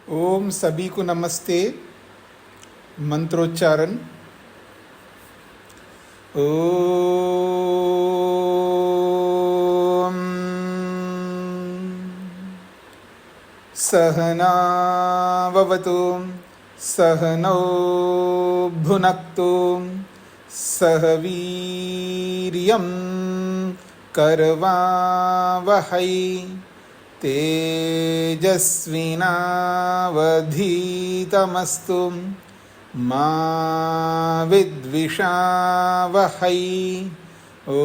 ओम सभी को नमस्ते। मंत्रोच्चारण। ओम सहना ववतु सहनौ भुनक्तु सह वीर्यं करवावहै तेजस्विनावधीतमस्तु मा विद्विषावहै। ओम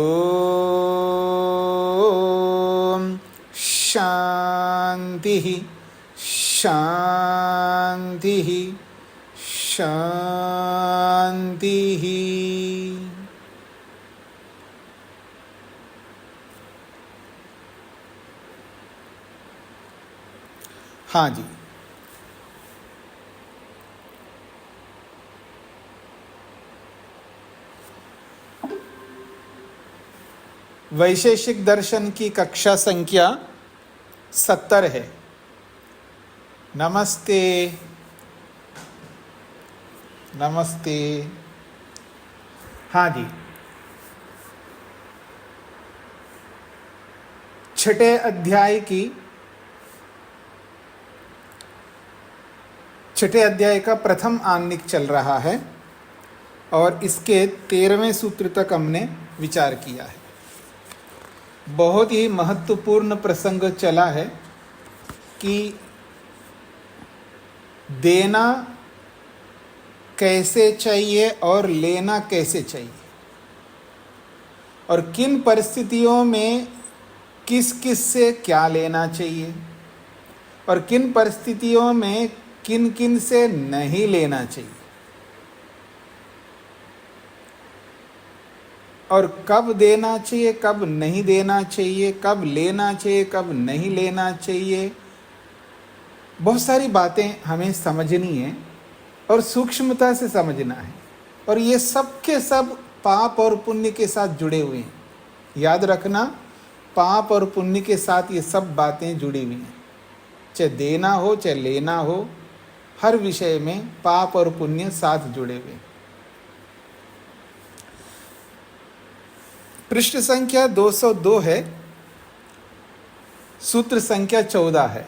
शांति शांति शांति। हाँ जी, वैशेषिक दर्शन की कक्षा संख्या 70 है। नमस्ते नमस्ते। हाँ जी, छठे अध्याय का प्रथम आन्निक चल रहा है और इसके 13वें सूत्र तक हमने विचार किया है। बहुत ही महत्वपूर्ण प्रसंग चला है कि देना कैसे चाहिए और लेना कैसे चाहिए, और किन परिस्थितियों में किस किस से क्या लेना चाहिए और किन परिस्थितियों में किन किन से नहीं लेना चाहिए, और कब देना चाहिए कब नहीं देना चाहिए, कब लेना चाहिए कब नहीं लेना चाहिए। बहुत सारी बातें हमें समझनी है और सूक्ष्मता से समझना है, और ये सब के सब पाप और पुण्य के साथ जुड़े हुए हैं। याद रखना, पाप और पुण्य के साथ ये सब बातें जुड़ी हुई हैं। चाहे देना हो चाहे लेना हो, हर विषय में पाप और पुण्य साथ जुड़े हुए हैं। पृष्ठ संख्या 202 है, सूत्र संख्या 14 है।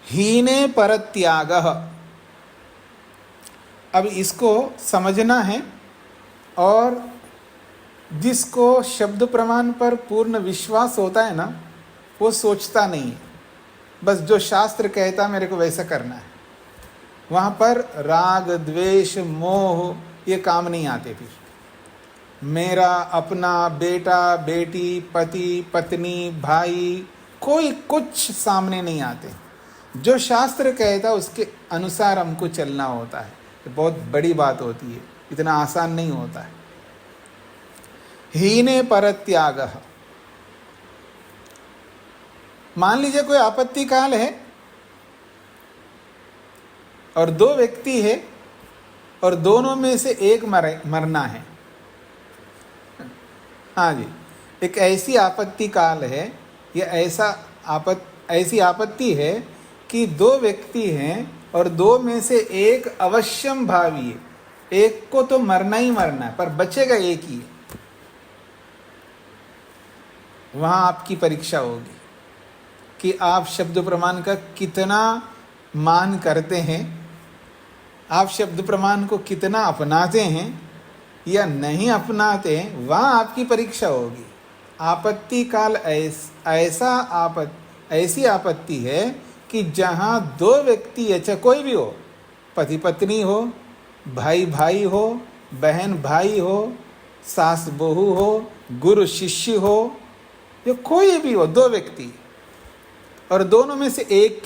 हीने परत्यागः। अब इसको समझना है, और जिसको शब्द प्रमाण पर पूर्ण विश्वास होता है ना, वो सोचता नहीं है, बस जो शास्त्र कहता मेरे को वैसा करना है। वहाँ पर राग द्वेष मोह ये काम नहीं आते। फिर मेरा अपना बेटा बेटी पति पत्नी भाई कोई कुछ सामने नहीं आते। जो शास्त्र कहता उसके अनुसार हमको चलना होता है। तो बहुत बड़ी बात होती है, इतना आसान नहीं होता है। हीने परत्यागः। मान लीजिए कोई आपत्ति काल है और दो व्यक्ति है और दोनों में से एक मरना है। हाँ जी, एक ऐसी आपत्ति काल है या ऐसी आपत्ति है कि दो व्यक्ति हैं और दो में से एक अवश्यम भावी है। एक को तो मरना ही मरना है, पर बचेगा एक ही। वहाँ आपकी परीक्षा होगी कि आप शब्द प्रमाण का कितना मान करते हैं, आप शब्द प्रमाण को कितना अपनाते हैं या नहीं अपनाते हैं। वहाँ आपकी परीक्षा होगी। आपत्ति काल ऐसी आपत्ति है कि जहाँ दो व्यक्ति, अच्छा कोई भी हो, पति पत्नी हो, भाई भाई हो, बहन भाई हो, सास बहू हो, गुरु शिष्य हो, या कोई भी हो, दो व्यक्ति, और दोनों में से एक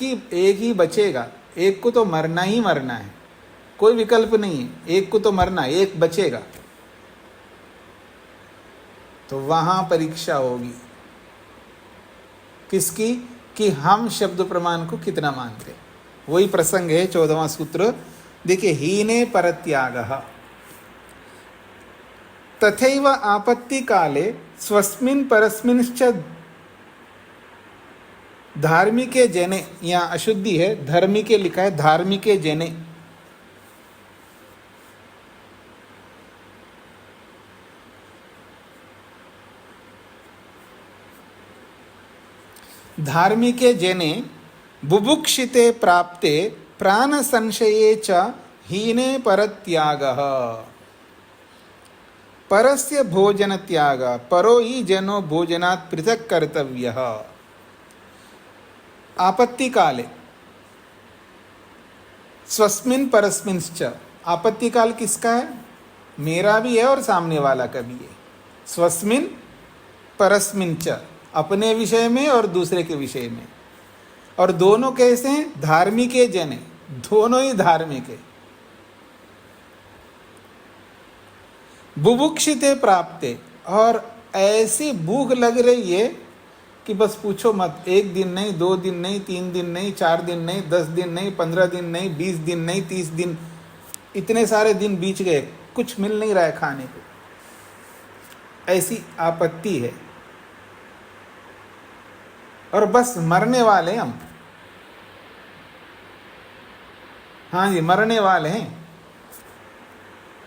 ही बचेगा। एक को तो मरना ही मरना है, कोई विकल्प नहीं है। एक को तो मरना है, एक बचेगा। तो वहाँ परीक्षा होगी किसकी, कि हम शब्द प्रमाण को कितना मानते हैं। वही प्रसंग है 14वां सूत्र। देखिए, हीने परत्यागः तथैव आपत्ति काले स्वस्मिन् परस्मिंश्च धार्मिके जने, यहाँ अशुद्धि है, धर्मिके लिखा है, धार्मिके जने। धार्मिके जने बुभुक्षिते प्राप्ते प्राण संशये च हीने परत्यागः। परस्य भोजन त्याग, परो ही जनो भोजनात् पृथक कर्तव्यः। आपत्ति काले स्वस्मिन् परस्मिंश्च, आपत्ति काल किसका है? मेरा भी है और सामने वाला का भी है। स्वस्मिन् परस्मिंच, अपने विषय में और दूसरे के विषय में। और दोनों कैसे हैं? धार्मिके जने, दोनों ही धार्मिक है। बुभुक्षिते प्राप्ते, और ऐसी भूख लग रही है कि बस पूछो मत। 1 दिन नहीं, 2 दिन नहीं, 3 दिन नहीं, 4 दिन नहीं, 10 दिन नहीं, 15 दिन नहीं, 20 दिन नहीं, 30 दिन, इतने सारे दिन बीत गए, कुछ मिल नहीं रहा है खाने को। ऐसी आपत्ति है और बस मरने वाले हम। हाँ जी, मरने वाले हैं।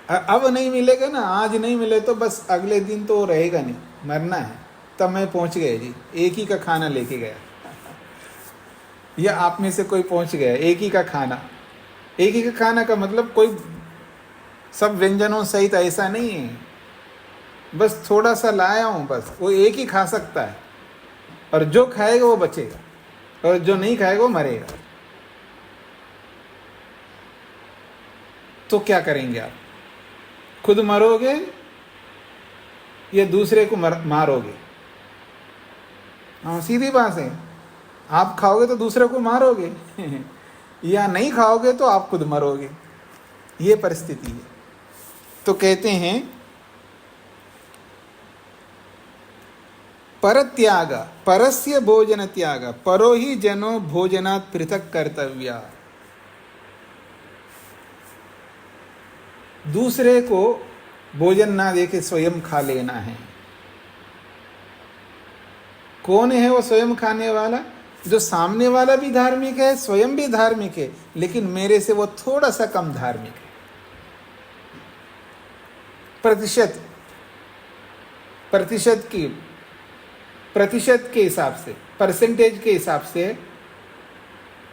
अब नहीं मिलेगा ना, आज नहीं मिले तो बस अगले दिन तो रहेगा नहीं, मरना है। तब मैं पहुंच गया जी, एक ही का खाना लेके गया। या आप में से कोई पहुंच गया, एक ही का खाना। एक ही का खाना का मतलब कोई सब व्यंजनों सहित ऐसा नहीं है, बस थोड़ा सा लाया हूं, बस वो एक ही खा सकता है। और जो खाएगा वो बचेगा और जो नहीं खाएगा वो मरेगा। तो क्या करेंगे आप? खुद मरोगे या दूसरे को मारोगे? हाँ, सीधी बात है। आप खाओगे तो दूसरे को मारोगे या नहीं खाओगे तो आप खुद मरोगे। ये परिस्थिति है। तो कहते हैं परत्याग, परस्य भोजन त्याग, परो ही जनो भोजनात् पृथक कर्तव्या। दूसरे को भोजन ना देके स्वयं खा लेना है। कौन है वो स्वयं खाने वाला? जो सामने वाला भी धार्मिक है, स्वयं भी धार्मिक है, लेकिन मेरे से वो थोड़ा सा कम धार्मिक है। प्रतिशत के हिसाब से, परसेंटेज के हिसाब से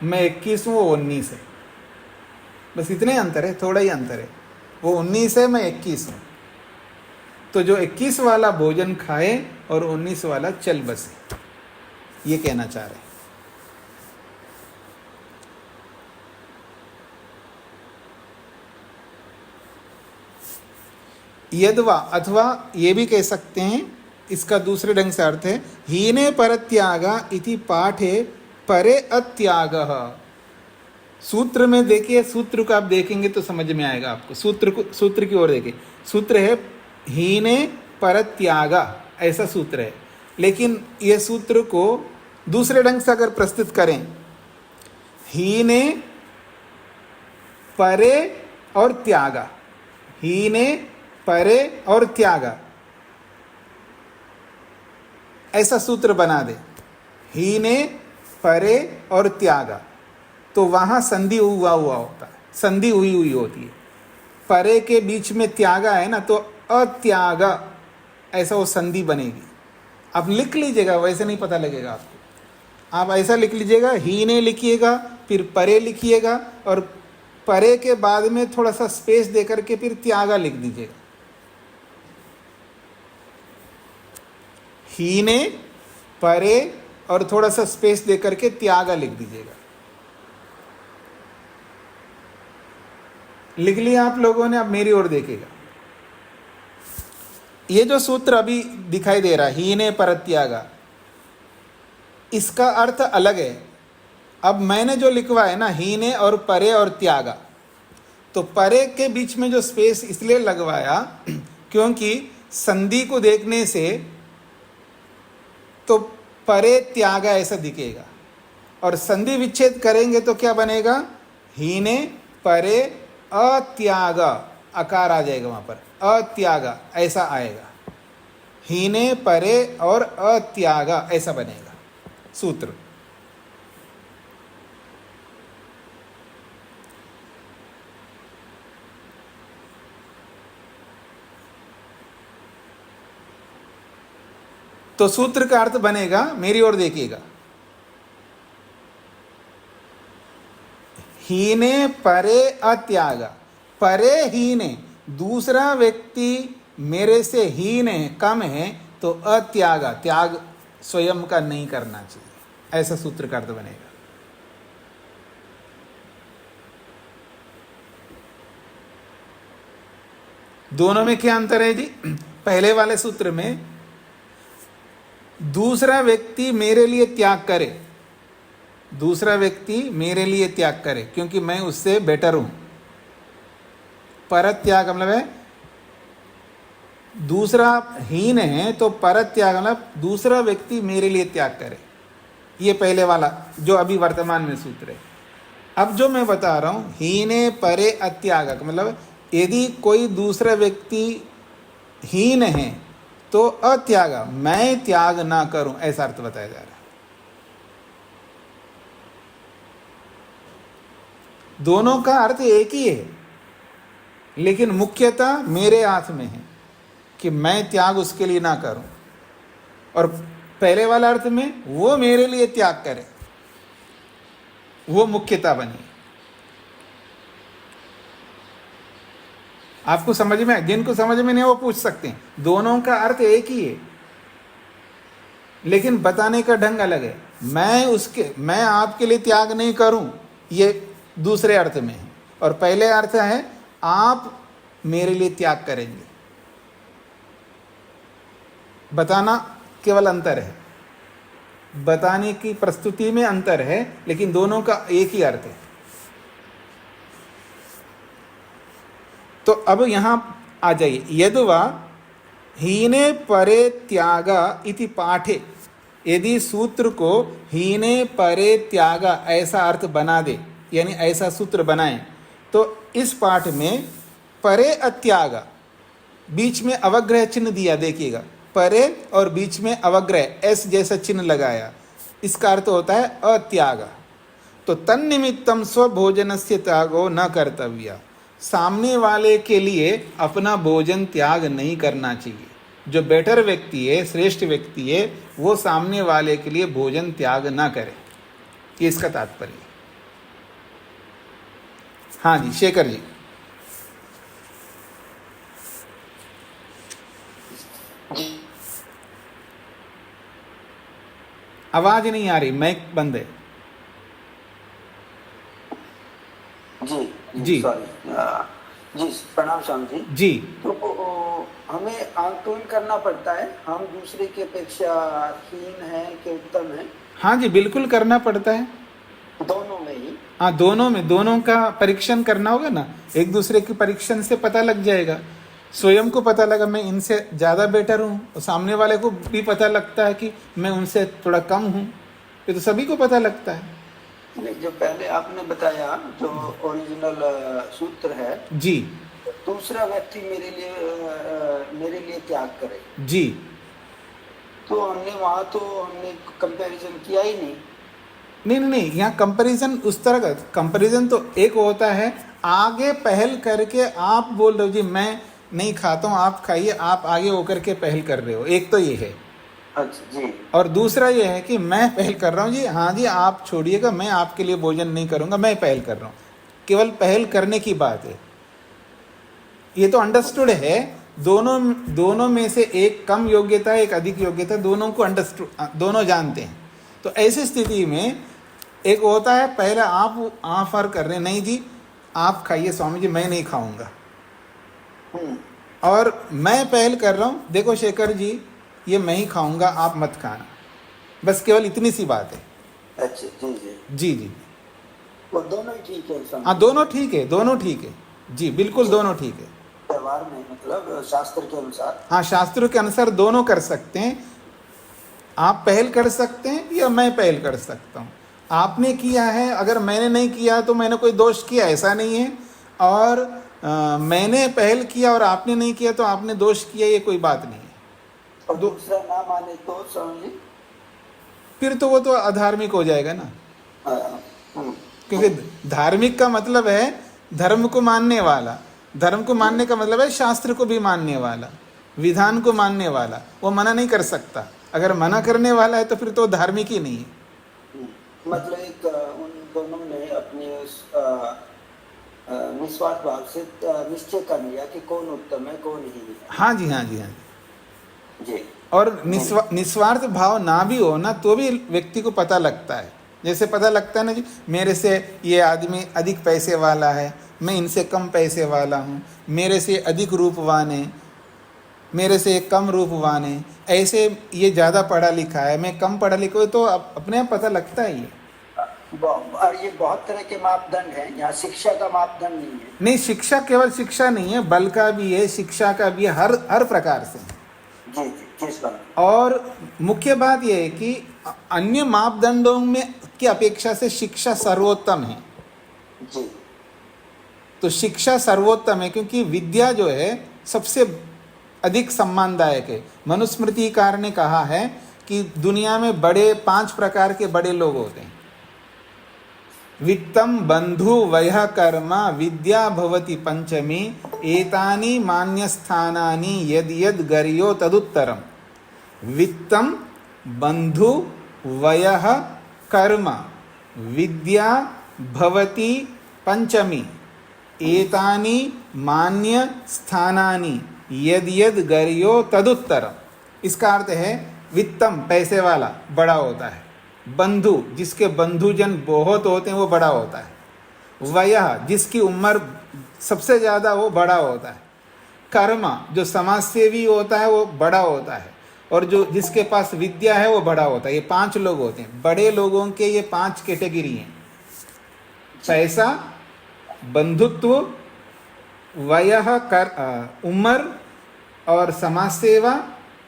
मैं 21 हूँ, वो 19 है। बस इतने अंतर है, थोड़ा ही अंतर है। वो 19 है, मैं 21 हूँ। तो जो 21 वाला भोजन खाए और 19 वाला चल बसे, ये कहना चाह रहे हैं। यद्वा, अथवा ये भी कह सकते हैं, इसका दूसरे ढंग से अर्थ है हीने परत्यागा इति पाठे परे अत्यागः। सूत्र में देखिए, सूत्र को आप देखेंगे तो समझ में आएगा आपको। सूत्र की ओर देखिए, सूत्र है हीने परत्यागा, ऐसा सूत्र है। लेकिन ये सूत्र को दूसरे ढंग से अगर प्रस्तुत करें, हीने परे और त्यागा, हीने परे और त्यागा, ऐसा सूत्र बना दे, हीने परे और त्यागा, तो वहां संधि हुआ होता है, संधि हुई होती है। परे के बीच में त्यागा है ना, तो अत्यागा, ऐसा वो संधि बनेगी। आप लिख लीजिएगा, वैसे नहीं पता लगेगा आपको। आप ऐसा लिख लीजिएगा, हीने लिखिएगा, फिर परे लिखिएगा, और परे के बाद में थोड़ा सा स्पेस दे करके फिर त्यागा लिख दीजिएगा। हीने परे और थोड़ा सा स्पेस दे करके त्यागा लिख दीजिएगा। लिख लिया आप लोगों ने? अब मेरी ओर देखिएगा। ये जो सूत्र अभी दिखाई दे रहा है, हीने परत्यागा, इसका अर्थ अलग है। अब मैंने जो लिखवा है ना, हीने और परे और त्यागा, तो परे के बीच में जो स्पेस इसलिए लगवाया क्योंकि संधि को देखने से तो परे त्यागा ऐसा दिखेगा, और संधि विच्छेद करेंगे तो क्या बनेगा? हीने परे अत्यागा, अकार आ जाएगा वहां पर, अत्यागा ऐसा आएगा। हीने परे और अत्यागा ऐसा बनेगा सूत्र। तो सूत्र का अर्थ बनेगा, मेरी ओर देखिएगा, हीने परे अत्याग। परे हीने, दूसरा व्यक्ति मेरे से हीन है, कम है, तो अत्याग, त्याग स्वयं का नहीं करना चाहिए, ऐसा सूत्र का अर्थ बनेगा। दोनों में क्या अंतर है जी? पहले वाले सूत्र में दूसरा व्यक्ति मेरे लिए त्याग करे, दूसरा व्यक्ति मेरे लिए त्याग करे क्योंकि मैं उससे बेटर हूं। परत्याग मतलब है दूसरा हीन है तो परत्याग मतलब दूसरा व्यक्ति मेरे लिए त्याग करे। ये पहले वाला जो अभी वर्तमान में सूत्र है। अब जो मैं बता रहा हूं, हीने परे अत्याग मतलब यदि कोई दूसरा व्यक्ति हीन है तो अत्याग, मैं त्याग ना करूं, ऐसा अर्थ बताया जा रहा है। दोनों का अर्थ एक ही है, लेकिन मुख्यतः मेरे हाथ में है कि मैं त्याग उसके लिए ना करूं, और पहले वाला अर्थ में वो मेरे लिए त्याग करे, वो मुख्यता बनी। आपको समझ में, जिनको समझ में नहीं वो पूछ सकते हैं। दोनों का अर्थ एक ही है, लेकिन बताने का ढंग अलग है। मैं आपके लिए त्याग नहीं करूं, ये दूसरे अर्थ में है, और पहले अर्थ है आप मेरे लिए त्याग करेंगे। बताना केवल अंतर है, बताने की प्रस्तुति में अंतर है, लेकिन दोनों का एक ही अर्थ है। तो अब यहां आ जाइए, यदवा हीने परे त्यागा इति पाठे, यदि सूत्र को हीने परे त्यागा ऐसा अर्थ बना दे, यानी ऐसा सूत्र बनाएं, तो इस पाठ में परे अत्यागा, बीच में अवग्रह चिन्ह दिया, देखिएगा, परे और बीच में अवग्रह एस जैसा चिन्ह लगाया, इसका अर्थ होता है अत्याग। तो तन्निमित्तम स्वभोजनस्य त्यागो न कर्तव्य, सामने वाले के लिए अपना भोजन त्याग नहीं करना चाहिए। जो बेटर व्यक्ति है, श्रेष्ठ व्यक्ति है, वो सामने वाले के लिए भोजन त्याग ना करे, ये इसका तात्पर्य है। हाँ जी, शेखर जी। आवाज नहीं आ रही, माइक बंद है जी। जी जी प्रणाम स्वामी जी। जी। तो हमें आंकलन करना पड़ता है, हम दूसरे की अपेक्षा हीन है कि उत्तम है? हाँ जी, बिल्कुल करना पड़ता है, दोनों में ही। हाँ, दोनों में, दोनों का परीक्षण करना होगा ना। एक दूसरे के परीक्षण से पता लग जाएगा, स्वयं को पता लगा मैं इनसे ज़्यादा बेटर हूँ, और सामने वाले को भी पता लगता है कि मैं उनसे थोड़ा कम हूँ, ये तो सभी को पता लगता है। जो पहले आपने बताया जो ओरिजिनल सूत्र है जी, दूसरा व्यक्ति मेरे लिए त्याग करे जी, तो हमने कंपैरिजन किया ही नहीं। नहीं, यहाँ कंपैरिजन उस तरह का कंपैरिजन तो एक होता है, आगे पहल करके आप बोल रहे हो जी मैं नहीं खाता हूँ, आप खाइए, आप आगे होकर के पहल कर रहे हो, एक तो ये है। अच्छा जी। और दूसरा ये है कि मैं पहल कर रहा हूँ जी, हाँ जी आप छोड़िएगा, मैं आपके लिए भोजन नहीं करूँगा, मैं पहल कर रहा हूँ। केवल पहल करने की बात है, ये तो अंडरस्टूड है। दोनों में से एक कम योग्यता, एक अधिक योग्यता, दोनों को अंडरस्टूड, दोनों जानते हैं। तो ऐसी स्थिति में एक होता है पहले आप ऑफर कर रहे हैं, नहीं जी आप खाइए स्वामी जी, मैं नहीं खाऊंगा, और मैं पहल कर रहा हूँ, देखो शेखर जी ये मैं ही खाऊंगा, आप मत खाना, बस केवल इतनी सी बात है। अच्छा जी जी जी जी, वो दोनों ही ठीक है। हाँ दोनों ठीक है, दोनों ठीक है जी, बिल्कुल दोनों ठीक है। व्यवहार में मतलब शास्त्र के अनुसार, हाँ शास्त्रों के अनुसार दोनों कर सकते हैं, आप पहल कर सकते हैं या मैं पहल कर सकता हूँ। आपने किया है, अगर मैंने नहीं किया तो मैंने कोई दोष किया, ऐसा नहीं है, और मैंने पहल किया और आपने नहीं किया तो आपने दोष किया, ये कोई बात नहीं है। और दूसरा ना माने तो समझिए, फिर तो वो तो अधार्मिक हो जाएगा ना, क्योंकि धार्मिक का मतलब है धर्म को मानने वाला, धर्म को मानने का मतलब है शास्त्र को भी मानने वाला, विधान को मानने वाला, वो मना नहीं कर सकता। अगर मना करने वाला है तो फिर तो धार्मिक ही नहीं है। मतलब एक उन दोनों ने अपने उस निस्वार्थ भाव से निश्चय कर लिया कि कौन उत्तम है कौन नहीं है। हाँ जी, हाँ जी, हाँ जी। जी और निस्वार्थ भाव ना भी हो ना तो भी व्यक्ति को पता लगता है। जैसे पता लगता है ना जी, मेरे से ये आदमी अधिक पैसे वाला है, मैं इनसे कम पैसे वाला हूँ, मेरे से अधिक रूपवान है, मेरे से कम रूपवान है, ऐसे ये ज़्यादा पढ़ा लिखा है, मैं कम पढ़ा लिखा हूँ, तो अपने आप पता लगता है ये। और ये बहुत तरह के मापदंड हैं, यहाँ शिक्षा का मापदंड नहीं है। नहीं, शिक्षा केवल शिक्षा नहीं है, बल का भी है, शिक्षा का भी है, हर प्रकार से। जी जी, किस बात? और मुख्य बात यह है कि अन्य मापदंडों में की अपेक्षा से शिक्षा सर्वोत्तम है। जी तो शिक्षा सर्वोत्तम है क्योंकि विद्या जो है सबसे अधिक सम्मानदायक है। मनुस्मृतिकार ने कहा है कि दुनिया में 5 प्रकार के बड़े लोग होते हैं। वित्तम बंधु वयः कर्म विद्या भवति पंचमी एतानि मान्यस्थानानि यद यद गर्यो तदुत्तरम। वित्तम बंधु वयः कर्म विद्या भवति पंचमी एतानि मान्य स्थानानि यद यद गर्यो तदुत्तरम। इसका अर्थ है वित्तम पैसे वाला बड़ा होता है, बंधु जिसके बंधुजन बहुत होते हैं वो बड़ा होता है, वयः जिसकी उम्र सबसे ज़्यादा वो बड़ा होता है, कर्म जो समाज सेवी होता है वो बड़ा होता है, और जो जिसके पास विद्या है वो बड़ा होता है। ये 5 लोग होते हैं बड़े लोगों के, ये 5 कैटेगरी हैं। पैसा, बंधुत्व, वयः उम्र और समाज सेवा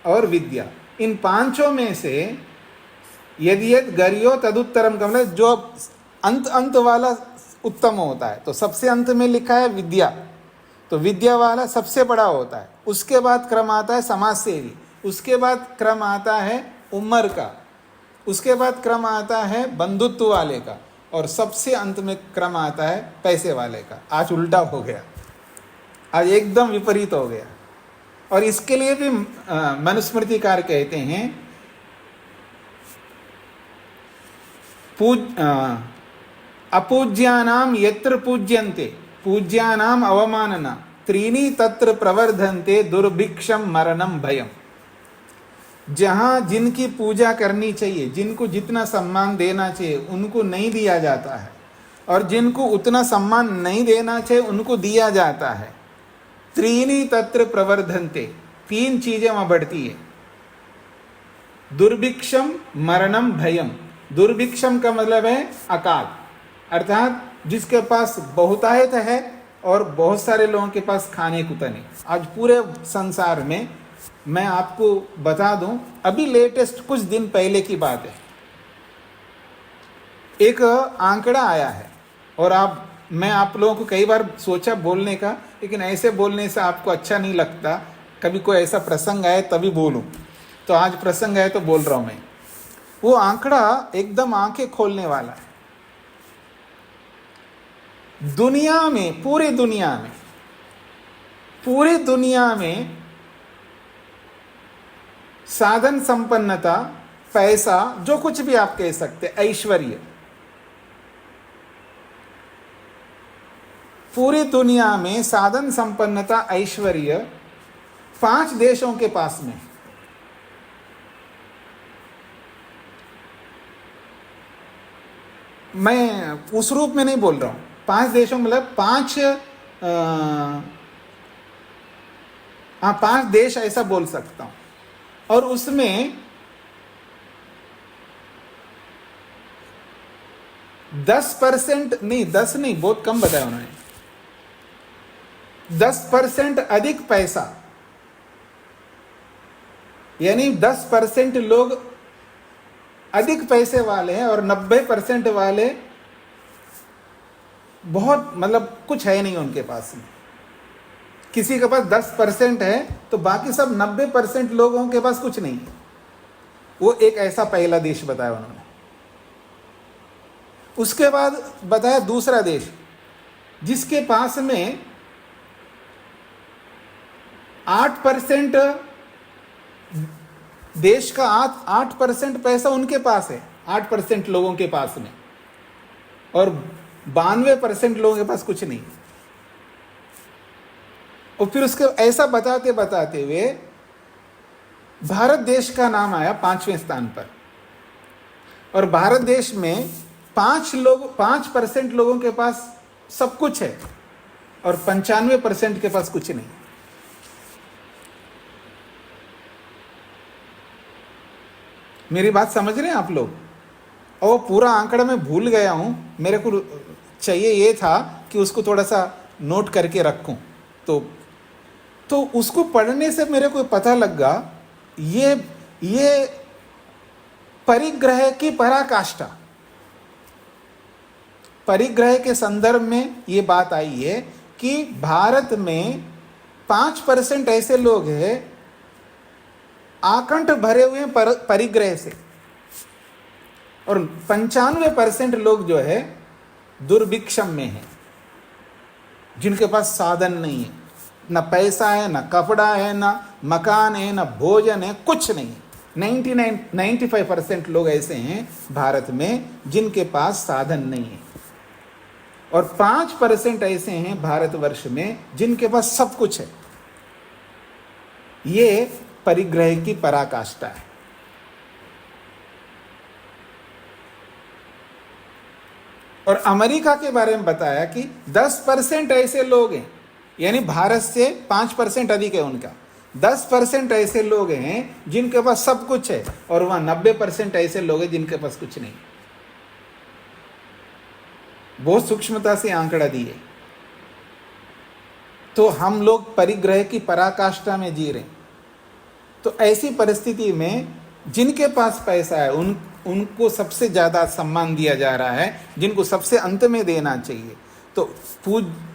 और विद्या। इन 5 में से यदि यद गर्यो तदुत्तरम का मतलब जो अंत वाला उत्तम होता है। तो सबसे अंत में लिखा है विद्या, तो विद्या वाला सबसे बड़ा होता है। उसके बाद क्रम आता है समाज सेवी, उसके बाद क्रम आता है उम्र का, उसके बाद क्रम आता है बंधुत्व वाले का, और सबसे अंत में क्रम आता है पैसे वाले का। आज उल्टा हो गया, आज एकदम विपरीत हो गया। और इसके लिए भी मनुस्मृतिकार कहते हैं अपूज्यानाम यत्र पूज्यन्ते पूज्यानाम अवमानना त्रीणि तत्र प्रवर्धन्ते दुर्भिक्षम मरणम भयम। जहाँ जिनकी पूजा करनी चाहिए, जिनको जितना सम्मान देना चाहिए उनको नहीं दिया जाता है, और जिनको उतना सम्मान नहीं देना चाहिए उनको दिया जाता है। त्रीणि तत्र प्रवर्धन्ते, 3 चीजें वहां बढ़ती है। दुर्भिक्षम मरणम भयम। दुर्भिक्षम का मतलब है अकाल, अर्थात जिसके पास बहुतायत है और बहुत सारे लोगों के पास खाने को नहीं। आज पूरे संसार में मैं आपको बता दूं, अभी लेटेस्ट कुछ दिन पहले की बात है, एक आंकड़ा आया है। और मैं आप लोगों को कई बार सोचा बोलने का, लेकिन ऐसे बोलने से आपको अच्छा नहीं लगता, कभी कोई ऐसा प्रसंग आए तभी बोलूं, तो आज प्रसंग आए तो बोल रहा हूं मैं। वो आंकड़ा एकदम आंखें खोलने वाला है। दुनिया में, पूरी दुनिया में साधन संपन्नता, पैसा, जो कुछ भी आप कह सकते, ऐश्वर्य, पूरी दुनिया में साधन संपन्नता, ऐश्वर्य 5 देशों के पास में। मैं उस रूप में नहीं बोल रहा हूं, 5 देशों मतलब 5 देश ऐसा बोल सकता हूं। और उसमें 10% नहीं, 10 नहीं, बहुत कम बताया उन्होंने, 10% अधिक पैसा, यानी 10% लोग अधिक पैसे वाले हैं और 90% वाले बहुत मतलब कुछ है नहीं उनके पास में। किसी के पास 10% है तो बाकी सब 90% लोगों के पास कुछ नहीं है। वो एक ऐसा पहला देश बताया उन्होंने। उसके बाद बताया दूसरा देश जिसके पास में 8% देश का 8% पैसा उनके पास है, 8% लोगों के पास में, और 92% लोगों के पास कुछ नहीं। और फिर उसके ऐसा बताते बताते हुए भारत देश का नाम आया 5वें स्थान पर। और भारत देश में 5% लोगों के पास सब कुछ है और 95% के पास कुछ नहीं। मेरी बात समझ रहे हैं आप लोग? और पूरा आंकड़ा मैं भूल गया हूं, मेरे को चाहिए ये था कि उसको थोड़ा सा नोट करके रखूं। तो उसको पढ़ने से मेरे को पता लगा ये परिग्रह की पराकाष्ठा, परिग्रह के संदर्भ में ये बात आई है कि भारत में 5% ऐसे लोग हैं आकंठ भरे हुए हैं परिग्रह से, और 95% लोग जो है दुर्भिक्षम में है, जिनके पास साधन नहीं है, न पैसा है, न कपड़ा है, न मकान है, न भोजन है, कुछ नहीं है। 95% लोग ऐसे हैं भारत में जिनके पास साधन नहीं है, और 5% ऐसे हैं भारतवर्ष में जिनके पास सब कुछ है। ये परिग्रह की पराकाष्ठा है। और अमेरिका के बारे में बताया कि 10% ऐसे लोग हैं, यानी भारत से 5% अधिक है उनका, 10% ऐसे लोग हैं जिनके पास सब कुछ है, और वहां 90% ऐसे लोग हैं जिनके पास कुछ नहीं। बहुत सूक्ष्मता से आंकड़ा दिए। तो हम लोग परिग्रह की पराकाष्ठा में जी रहे हैं। तो ऐसी परिस्थिति में जिनके पास पैसा है उनको सबसे ज़्यादा सम्मान दिया जा रहा है, जिनको सबसे अंत में देना चाहिए। तो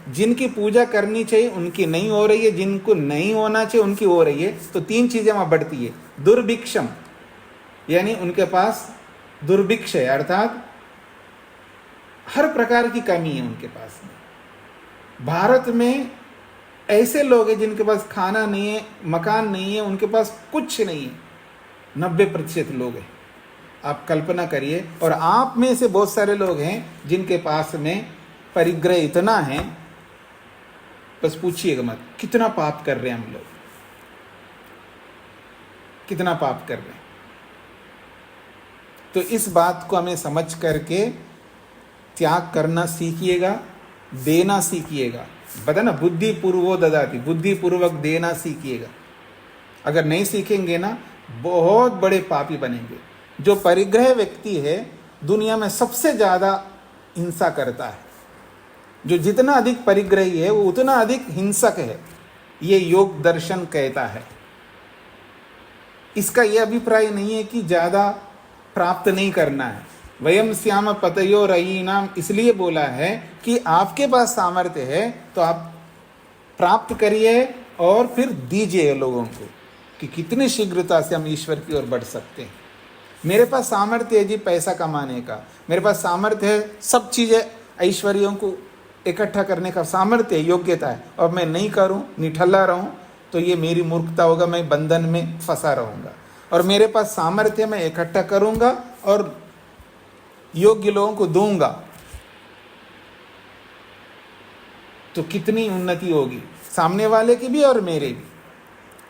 जिनकी पूजा करनी चाहिए उनकी नहीं हो रही है, जिनको नहीं होना चाहिए उनकी हो रही है। तो 3 चीज़ें वहाँ बढ़ती है। दुर्भिक्षम, यानी उनके पास दुर्भिक्ष है, अर्थात हर प्रकार की कमी है उनके पास में। भारत में ऐसे लोग हैं जिनके पास खाना नहीं है, मकान नहीं है, उनके पास कुछ नहीं है, 90% लोग हैं। आप कल्पना करिए। और आप में से बहुत सारे लोग हैं जिनके पास में परिग्रह इतना है, बस पूछिएगा मत कितना पाप कर रहे हैं हम लोग, कितना पाप कर रहे हैं। तो इस बात को हमें समझ करके त्याग करना सीखिएगा, देना सीखिएगा। बता ना, बुद्धि पूर्वो ददाति, बुद्धि पूर्वक देना सीखिएगा। अगर नहीं सीखेंगे ना, बहुत बड़े पापी बनेंगे। जो परिग्रह व्यक्ति है दुनिया में सबसे ज़्यादा हिंसा करता है। जो जितना अधिक परिग्रही है वो उतना अधिक हिंसक है, ये योग दर्शन कहता है। इसका यह अभिप्राय नहीं है कि ज़्यादा प्राप्त नहीं करना है। वयम श्याम पतयो रयीनाम इसलिए बोला है कि आपके पास सामर्थ्य है तो आप प्राप्त करिए और फिर दीजिए लोगों को, कि कितनी शीघ्रता से हम ईश्वर की ओर बढ़ सकते हैं। मेरे पास सामर्थ्य है जी पैसा कमाने का, मेरे पास सामर्थ्य है सब चीज़ें ऐश्वर्यों को इकट्ठा करने का सामर्थ्य है, योग्यता है, और मैं नहीं करूं, निठल्ला रहूं, तो ये मेरी मूर्खता होगा, मैं बंधन में फंसा रहूंगा। और मेरे पास सामर्थ्य, मैं इकट्ठा करूंगा और योग्य लोगों को दूंगा, तो कितनी उन्नति होगी सामने वाले की भी और मेरे भी।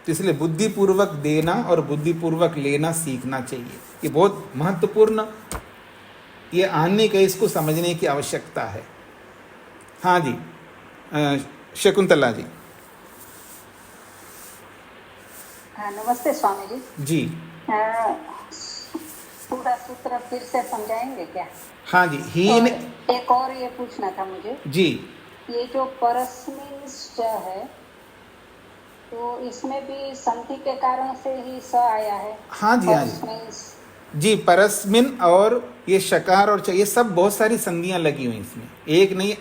तो इसलिए बुद्धिपूर्वक देना और बुद्धिपूर्वक लेना सीखना चाहिए। ये बहुत महत्वपूर्ण ये आने का, इसको समझने की आवश्यकता है। हाँ जी, शकुंतला जी। हाँ, नमस्ते स्वामी जी। जी पूरा सूत्र फिर से समझाएंगे क्या? हाँ जी। हीन एक और ये पूछना था मुझे जी, ये जो परस्मिंश्च है तो इसमें भी संधि के कारण से ही स आया है। हाँ जी, हाँ जी जी। परस्मिन और ये शकार और ये सब बहुत सारी संधियां लगी हुई इसमें, एक नहीं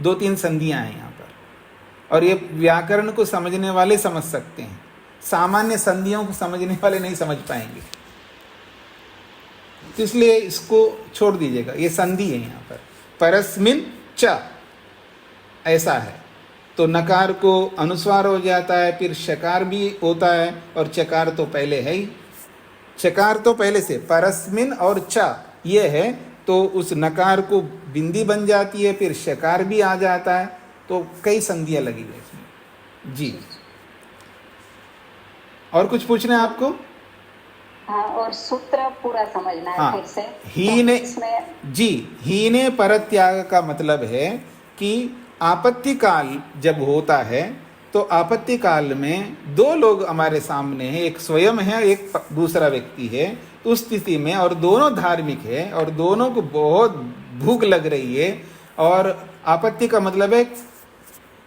2-3 संधियां हैं यहाँ पर। और ये व्याकरण को समझने वाले समझ सकते हैं, सामान्य संधियों को समझने वाले नहीं समझ पाएंगे। तो इसलिए इसको छोड़ दीजिएगा, ये संधि है यहाँ पर। परस्मिन च ऐसा है तो नकार को अनुस्वार हो जाता है, फिर शकार भी होता है, और चकार तो पहले है ही, चकार तो पहले से, परस्मिन और च ये है, तो उस नकार को बिंदी बन जाती है, फिर शकार भी आ जाता है, तो कई संधियां लगी है इसमें जी। और कुछ पूछना है आपको? हाँ, और सूत्र पूरा समझना है हाँ, फिर से। हीने तो इसमें जी, हीने परत्याग का मतलब है कि आपत्ति काल जब होता है तो आपत्ति काल में दो लोग हमारे सामने हैं, एक स्वयं है, एक दूसरा व्यक्ति है, तो उस स्थिति में और दोनों धार्मिक है और दोनों को बहुत भूख लग रही है, और आपत्ति का मतलब है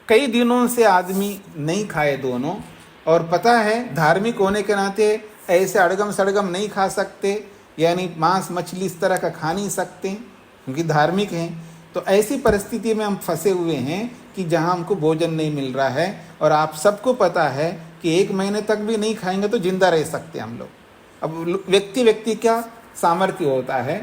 कई दिनों से आदमी नहीं खाए दोनों, और पता है धार्मिक होने के नाते ऐसे अड़गम सड़गम नहीं खा सकते, यानी मांस मछली इस तरह का खा नहीं सकते क्योंकि धार्मिक हैं। तो ऐसी परिस्थिति में हम फंसे हुए हैं कि जहां हमको भोजन नहीं मिल रहा है, और आप सबको पता है कि 1 महीने तक भी नहीं खाएंगे तो जिंदा रह सकते हम लोग। अब व्यक्ति क्या सामर्थ्य होता है,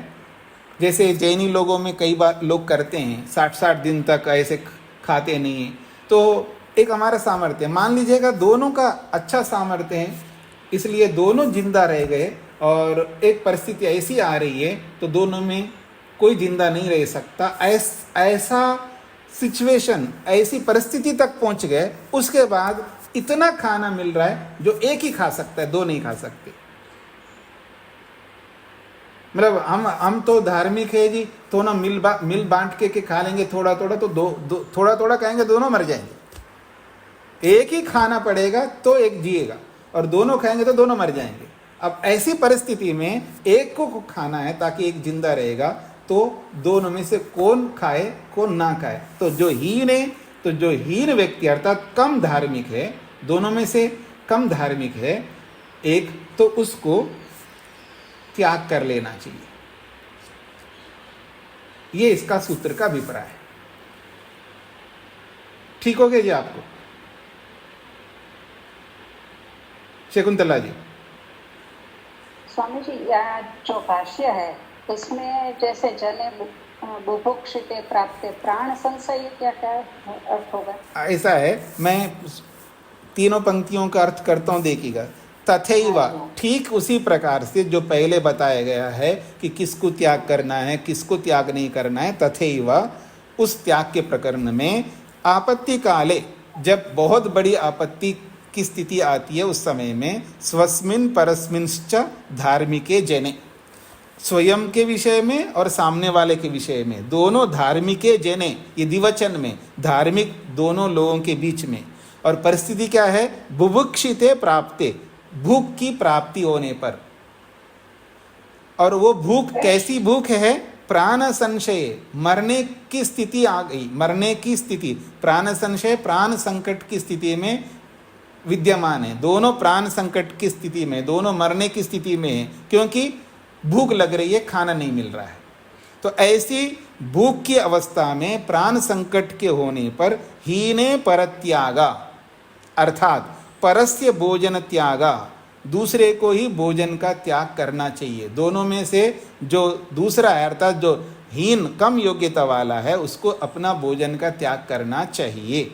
जैसे जैनी लोगों में कई बार लोग करते हैं 60-60 दिन तक ऐसे खाते नहीं हैं, तो एक हमारा सामर्थ्य, मान लीजिएगा दोनों का अच्छा सामर्थ्य है, इसलिए दोनों जिंदा रह गए, और एक परिस्थिति ऐसी आ रही है तो दोनों में कोई जिंदा नहीं रह सकता, ऐसा सिचुएशन, ऐसी परिस्थिति तक पहुंच गए, उसके बाद इतना खाना मिल रहा है जो एक ही खा सकता है, दो नहीं खा सकते। मतलब हम तो धार्मिक है जी, तो ना मिल बांट के खा लेंगे थोड़ा थोड़ा, तो थोड़ा थोड़ा खाएंगे दोनों मर जाएंगे। एक ही खाना पड़ेगा तो एक जिएगा, और दोनों खाएंगे तो दोनों मर जाएंगे। अब ऐसी परिस्थिति में एक को खाना है ताकि एक जिंदा रहेगा, तो दोनों में से कौन खाए कौन ना खाए, तो जो हीन व्यक्ति अर्थात कम धार्मिक है, दोनों में से कम धार्मिक है एक, तो उसको त्याग कर लेना चाहिए। ये इसका सूत्र का अभिप्राय है। ठीक हो गया जी आपको? शकुंतला जी। स्वामी जी, यह जो भाष्य है इसमें जैसे जने बुभुक्षिते प्राप्त प्राण संशय, क्या अर्थ होगा? ऐसा है, मैं तीनों पंक्तियों का अर्थ करता हूं, देखिएगा। तथैव, ठीक उसी प्रकार से जो पहले बताया गया है कि किसको त्याग करना है किसको त्याग नहीं करना है, तथैव उस त्याग के प्रकरण में आपत्ति काले, जब बहुत बड़ी आपत्ति की स्थिति आती है उस समय में, स्वस्मिन परस्मिंश्च धार्मिके जने, स्वयं के विषय में और सामने वाले के विषय में, दोनों धार्मिके जने, ये द्विवचन में धार्मिक दोनों लोगों के बीच में, और परिस्थिति क्या है, बुभुक्षिते प्राप्ते, भूख की प्राप्ति होने पर, और वो भूख कैसी भूख है, प्राण संशय, मरने की स्थिति आ गई, मरने की स्थिति, प्राण संशय प्राण संकट की स्थिति में विद्यमान है, दोनों प्राण संकट की स्थिति में, दोनों मरने की स्थिति में है, क्योंकि भूख लग रही है, खाना नहीं मिल रहा है। तो ऐसी भूख की अवस्था में प्राण संकट के होने पर हीने परत्यागा, अर्थात परस्य भोजन त्यागा, दूसरे को ही भोजन का त्याग करना चाहिए। दोनों में से जो दूसरा है अर्थात जो हीन कम योग्यता वाला है उसको अपना भोजन का त्याग करना चाहिए।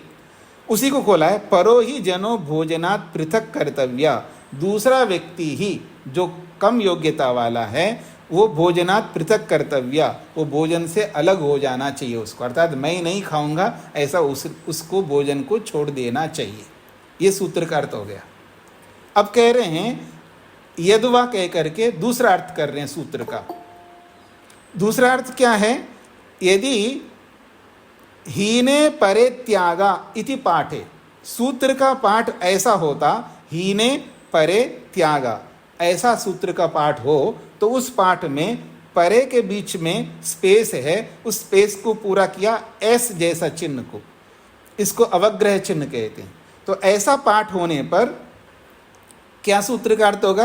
उसी को खोला है, परो ही जनो भोजनात् पृथक कर्तव्य, दूसरा व्यक्ति ही जो कम योग्यता वाला है वो भोजनात् पृथक कर्तव्य, वो भोजन से अलग हो जाना चाहिए उसको, अर्थात मैं नहीं खाऊंगा ऐसा उसको भोजन को छोड़ देना चाहिए। ये सूत्र का अर्थ हो गया। अब कह रहे हैं यदवा कह करके दूसरा अर्थ कर रहे हैं सूत्र का। दूसरा अर्थ क्या है, यदि हीने परे त्यागा इति पाठे, सूत्र का पाठ ऐसा होता, हीने परे त्यागा, ऐसा सूत्र का पाठ हो तो उस पाठ में परे के बीच में स्पेस है, उस स्पेस को पूरा किया एस जैसा चिन्ह को, इसको अवग्रह चिन्ह कहते हैं। तो ऐसा पाठ होने पर क्या सूत्र का अर्थ होगा,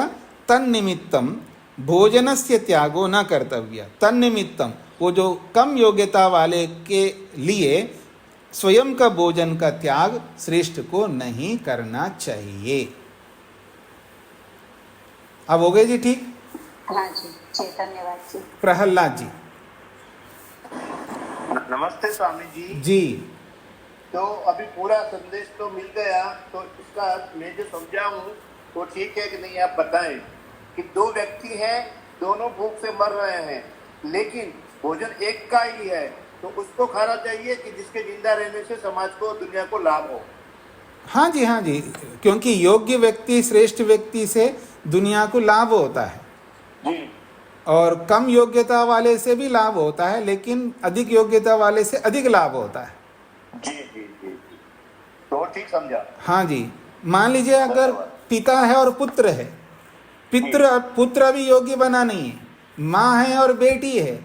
तन्निमित्तम भोजनस्य त्यागो न कर्तव्य, तन्निमित्तम वो जो कम योग्यता वाले के लिए स्वयं का भोजन का त्याग श्रेष्ठ को नहीं करना चाहिए। अब हो गए जी ठीक? हाँ जी, धन्यवाद जी। प्रहलाद जी। नमस्ते स्वामी जी। जी, तो अभी पूरा संदेश तो मिल गया, तो इसका मैं जो समझा हूँ वो ठीक है कि नहीं, आप बताएं। कि दो व्यक्ति हैं, दोनों भूख से मर रहे हैं, लेकिन भोजन एक का ही है, तो उसको खाना चाहिए कि जिसके जिंदा रहने से समाज को, दुनिया को लाभ हो। हाँ जी, हाँ जी, क्योंकि योग्य व्यक्ति श्रेष्ठ व्यक्ति से दुनिया को लाभ होता है जी और कम योग्यता वाले से भी लाभ होता है, लेकिन अधिक योग्यता वाले से अधिक लाभ होता है। जी जी जी, तो ठीक समझा। हाँ जी, मान लीजिए अगर पिता है और पुत्र है, पुत्र अभी योग्य बना नहीं है, माँ है और बेटी है,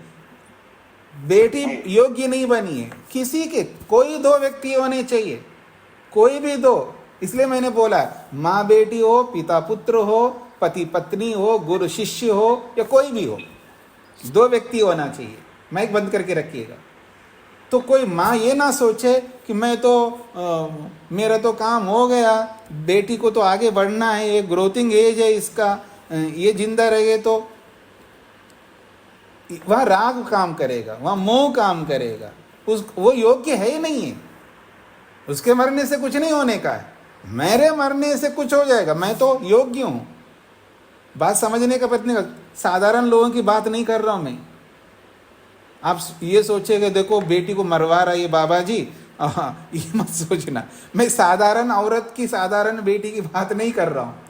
बेटी योग्य नहीं बनी है, किसी के कोई दो व्यक्ति होने चाहिए, कोई भी दो। इसलिए मैंने बोला माँ बेटी हो, पिता पुत्र हो, पति पत्नी हो, गुरु शिष्य हो, या कोई भी हो, दो व्यक्ति होना चाहिए। माइक बंद करके रखिएगा। तो कोई माँ ये ना सोचे कि मैं तो मेरा तो काम हो गया, बेटी को तो आगे बढ़ना है, ये ग्रोथिंग एज है इसका, ये जिंदा रहे तो वहाँ राग काम करेगा, वहाँ मोह काम करेगा, वो योग्य है ही नहीं है। उसके मरने से कुछ नहीं होने का है, मेरे मरने से कुछ हो जाएगा, मैं तो योग्य हूँ। बात समझने का प्रयत्न कर, साधारण लोगों की बात नहीं कर रहा हूँ मैं। आप ये सोचेंगे देखो बेटी को मरवा रहा है बाबा जी, ये मत सोचना। मैं साधारण औरत की, साधारण बेटी की बात नहीं कर रहा हूँ,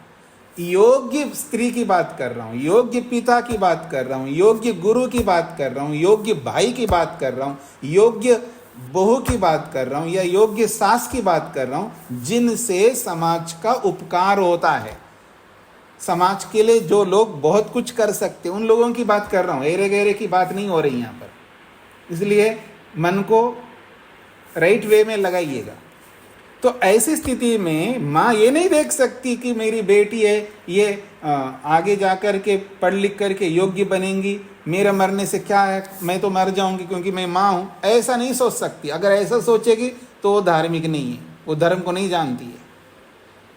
योग्य स्त्री की बात कर रहा हूँ, योग्य पिता की बात कर रहा हूँ, योग्य गुरु की बात कर रहा हूँ, योग्य भाई की बात कर रहा हूँ, योग्य बहू की बात कर रहा हूँ, या योग्य सास की बात कर रहा हूँ, जिनसे समाज का उपकार होता है। समाज के लिए जो लोग बहुत कुछ कर सकते हैं, उन लोगों की बात कर रहा हूँ, एरे गहरे की बात नहीं हो रही यहाँ पर। इसलिए मन को राइट वे में लगाइएगा। तो ऐसी स्थिति में माँ ये नहीं देख सकती कि मेरी बेटी है, ये आगे जाकर के पढ़ लिख करके योग्य बनेंगी, मेरा मरने से क्या है, मैं तो मर जाऊंगी क्योंकि मैं माँ हूँ, ऐसा नहीं सोच सकती। अगर ऐसा सोचेगी तो वो धार्मिक नहीं है, वो धर्म को नहीं जानती है।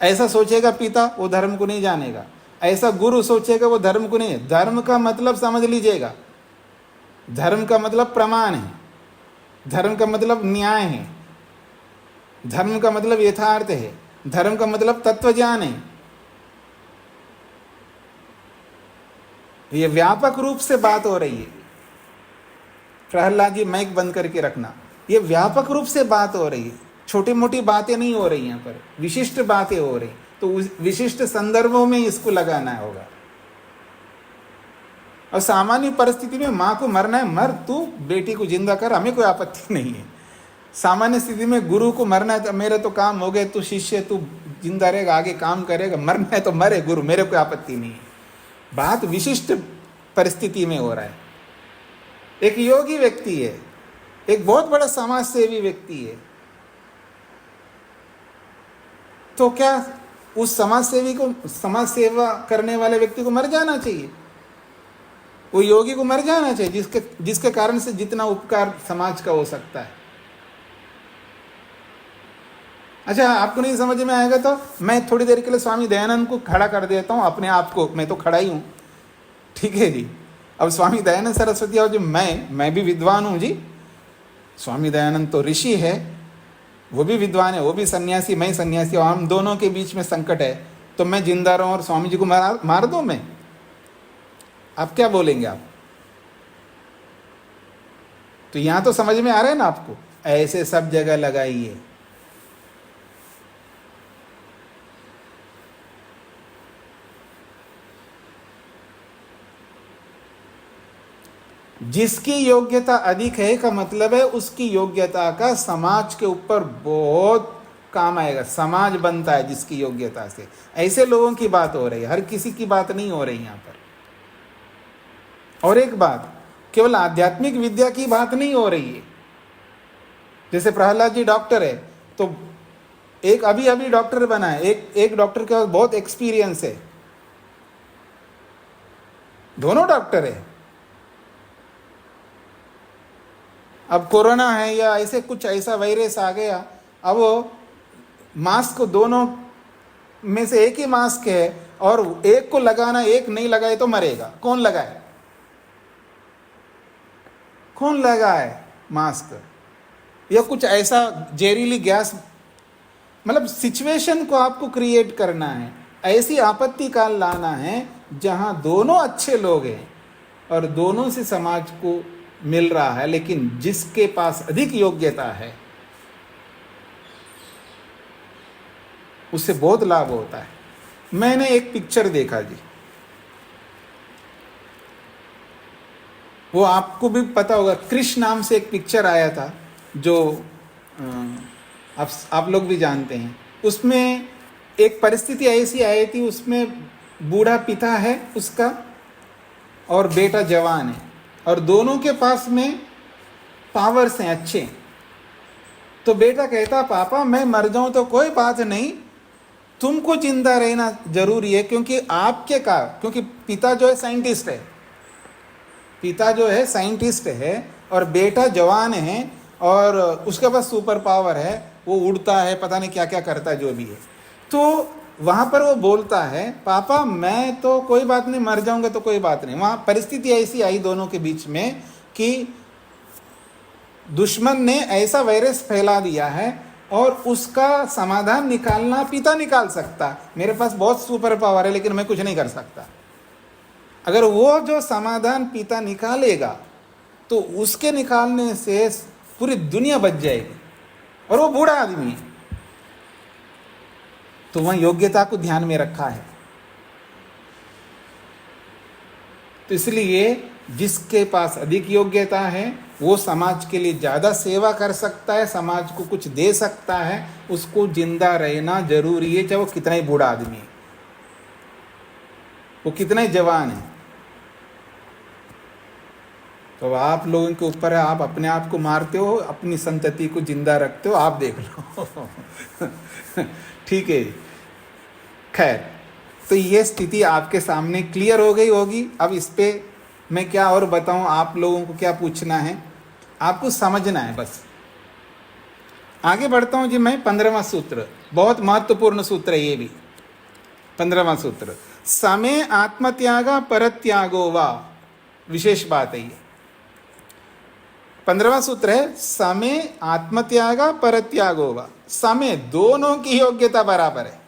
ऐसा सोचेगा पिता, वो धर्म को नहीं जानेगा। ऐसा गुरु सोचेगा, वो धर्म को नहीं। धर्म का मतलब समझ लीजिएगा, धर्म का मतलब प्रमाण है, धर्म का मतलब न्याय है, धर्म का मतलब यथार्थ है, धर्म का मतलब तत्व ज्ञान है। ये व्यापक रूप से बात हो रही है। प्रहलाद जी माइक बंद करके रखना। ये व्यापक रूप से बात हो रही है, छोटी मोटी बातें नहीं हो रही यहाँ पर, विशिष्ट बातें हो रही। तो उस विशिष्ट संदर्भों में इसको लगाना होगा। और सामान्य परिस्थिति में माँ को मरना है, मर, तू बेटी को जिंदा कर, हमें कोई आपत्ति नहीं है। सामान्य स्थिति में गुरु को मरना है तो मेरा तो काम हो गया, तू शिष्य, तू जिंदा रहेगा, आगे काम करेगा, मरना है तो मरे गुरु, मेरे कोई आपत्ति नहीं है। बात विशिष्ट परिस्थिति में हो रहा है। एक योगी व्यक्ति है, एक बहुत बड़ा समाज सेवी व्यक्ति है, तो क्या उस समाज सेवी को, समाज सेवा करने वाले व्यक्ति को मर जाना चाहिए? वो योगी को मर जाना चाहिए जिसके कारण से जितना उपकार समाज का हो सकता है। अच्छा, आपको नहीं समझ में आएगा तो मैं थोड़ी देर के लिए स्वामी दयानंद को खड़ा कर देता हूँ, अपने आप को, मैं तो खड़ा ही हूँ, ठीक है जी। अब स्वामी दयानंद सरस्वती और जो मैं भी विद्वान हूँ जी। स्वामी दयानंद तो ऋषि है, वो भी विद्वान है, वो भी सन्यासी, मैं सन्यासी, और हम दोनों के बीच में संकट है, तो मैं जिंदा रहूं और स्वामी जी को मार दूं मैं? आप क्या बोलेंगे आप? तो यहां तो समझ में आ रहा है ना आपको? ऐसे सब जगह लगाइए। जिसकी योग्यता अधिक है का मतलब है उसकी योग्यता का समाज के ऊपर बहुत काम आएगा, समाज बनता है जिसकी योग्यता से। ऐसे लोगों की बात हो रही है, हर किसी की बात नहीं हो रही यहाँ पर। और एक बात, केवल आध्यात्मिक विद्या की बात नहीं हो रही है। जैसे प्रहलाद जी डॉक्टर है, तो एक अभी डॉक्टर बना है, एक डॉक्टर के पास बहुत एक्सपीरियंस है, दोनों डॉक्टर है। अब कोरोना है या ऐसे कुछ ऐसा वायरस आ गया, अब वो मास्क, दोनों में से एक ही मास्क है और एक को लगाना, एक नहीं लगाए तो मरेगा। कौन लगाए? कौन लगाए मास्क? या कुछ ऐसा जहरीली गैस, मतलब सिचुएशन को आपको क्रिएट करना है। ऐसी आपत्ति काल लाना है जहां दोनों अच्छे लोग हैं और दोनों से समाज को मिल रहा है, लेकिन जिसके पास अधिक योग्यता है उससे बहुत लाभ होता है। मैंने एक पिक्चर देखा जी, वो आपको भी पता होगा, कृष्ण नाम से एक पिक्चर आया था जो आप लोग भी जानते हैं। उसमें एक परिस्थिति ऐसी आई थी, उसमें बूढ़ा पिता है उसका और बेटा जवान है और दोनों के पास में पावर्स हैं अच्छे। तो बेटा कहता पापा मैं मर जाऊं तो कोई बात नहीं, तुमको जिंदा रहना जरूरी है, क्योंकि आपके का, क्योंकि पिता जो है साइंटिस्ट है, पिता जो है साइंटिस्ट है और बेटा जवान है और उसके पास सुपर पावर है, वो उड़ता है, पता नहीं क्या क्या करता है, जो भी है। तो वहाँ पर वो बोलता है पापा मैं तो कोई बात नहीं, मर जाऊंगा तो कोई बात नहीं। वहाँ परिस्थिति ऐसी आई दोनों के बीच में कि दुश्मन ने ऐसा वायरस फैला दिया है और उसका समाधान निकालना पिता निकाल सकता। मेरे पास बहुत सुपर पावर है लेकिन मैं कुछ नहीं कर सकता। अगर वो जो समाधान पिता निकालेगा तो उसके निकालने से पूरी दुनिया बच जाएगी, और वो बूढ़ा आदमी है। तो वह योग्यता को ध्यान में रखा है। तो इसलिए जिसके पास अधिक योग्यता है वो समाज के लिए ज़्यादा सेवा कर सकता है, समाज को कुछ दे सकता है, उसको जिंदा रहना जरूरी है, चाहे वो कितना ही बूढ़ा आदमी है, वो कितना ही जवान है। तो आप लोगों के ऊपर है, आप अपने आप को मारते हो, अपनी संतति को जिंदा रखते हो, आप देख लो। ठीक है। खैर, तो ये स्थिति आपके सामने क्लियर हो गई होगी। अब इस पे मैं क्या और बताऊं, आप लोगों को क्या पूछना है, आपको समझना है बस। आगे बढ़ता हूं जी मैं। 15वां सूत्र बहुत महत्वपूर्ण सूत्र है ये भी। 15वां सूत्र, समे आत्मत्यागा परत्यागो वा, विशेष बात है ये। 15वां सूत्र है समे आत्मत्यागा परत्यागो वा। समे दोनों की योग्यता बराबर है,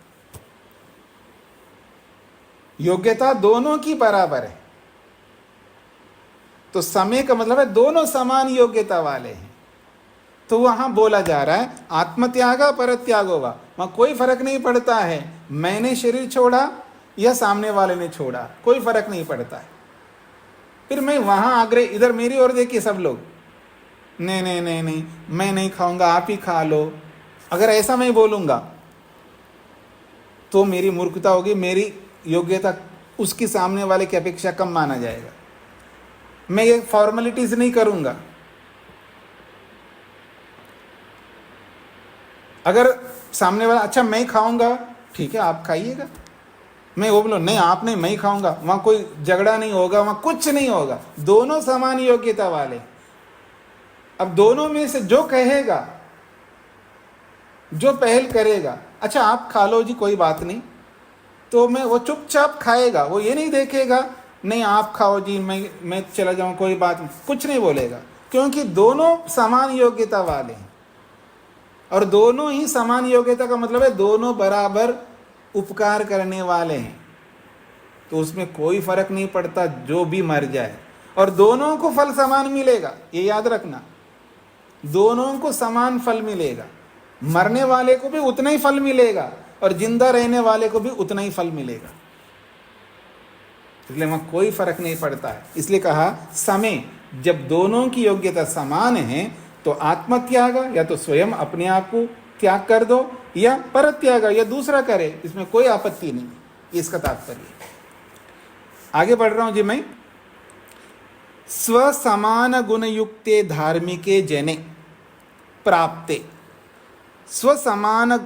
योग्यता दोनों की बराबर है। तो समय का मतलब है दोनों समान योग्यता वाले हैं। तो वहां बोला जा रहा है आत्मत्यागा परत्यागो वा, वहां कोई फर्क नहीं पड़ता है मैंने शरीर छोड़ा या सामने वाले ने छोड़ा, कोई फर्क नहीं पड़ता है। फिर मैं वहां आग्रह, इधर मेरी ओर देखिए सब लोग, नहीं नहीं नहीं नहीं मैं नहीं खाऊंगा, आप ही खा लो। अगर ऐसा मैं बोलूंगा तो मेरी मूर्खता होगी, मेरी योग्यता उसकी सामने वाले की अपेक्षा कम माना जाएगा। मैं ये फॉर्मेलिटीज नहीं करूंगा। अगर सामने वाला अच्छा मैं खाऊंगा, ठीक है आप खाइएगा, मैं वो बोलो नहीं आप नहीं मैं खाऊंगा, वहां कोई झगड़ा नहीं होगा, वहां कुछ नहीं होगा, दोनों समान योग्यता वाले। अब दोनों में से जो कहेगा, जो पहल करेगा, अच्छा आप खा लो जी कोई बात नहीं, तो मैं वो चुपचाप खाएगा, वो ये नहीं देखेगा नहीं आप खाओ जी मैं चला जाऊं कोई बात नहीं, कुछ नहीं बोलेगा, क्योंकि दोनों समान योग्यता वाले हैं। और दोनों ही समान योग्यता का मतलब है दोनों बराबर उपकार करने वाले हैं। तो उसमें कोई फर्क नहीं पड़ता जो भी मर जाए, और दोनों को फल समान मिलेगा, ये याद रखना, दोनों को समान फल मिलेगा। मरने वाले को भी उतना ही फल मिलेगा और जिंदा रहने वाले को भी उतना ही फल मिलेगा। इसलिए वहां कोई फर्क नहीं पड़ता है। इसलिए कहा समय, जब दोनों की योग्यता समान है तो आत्मत्याग या तो स्वयं अपने आप को त्याग कर दो या परत्याग या दूसरा करे, इसमें कोई आपत्ति नहीं, इसका तात्पर्य। आगे बढ़ रहा हूं जी मैं। स्वसमान गुणयुक्ते धार्मिके जने प्राप्ते, स्वसमान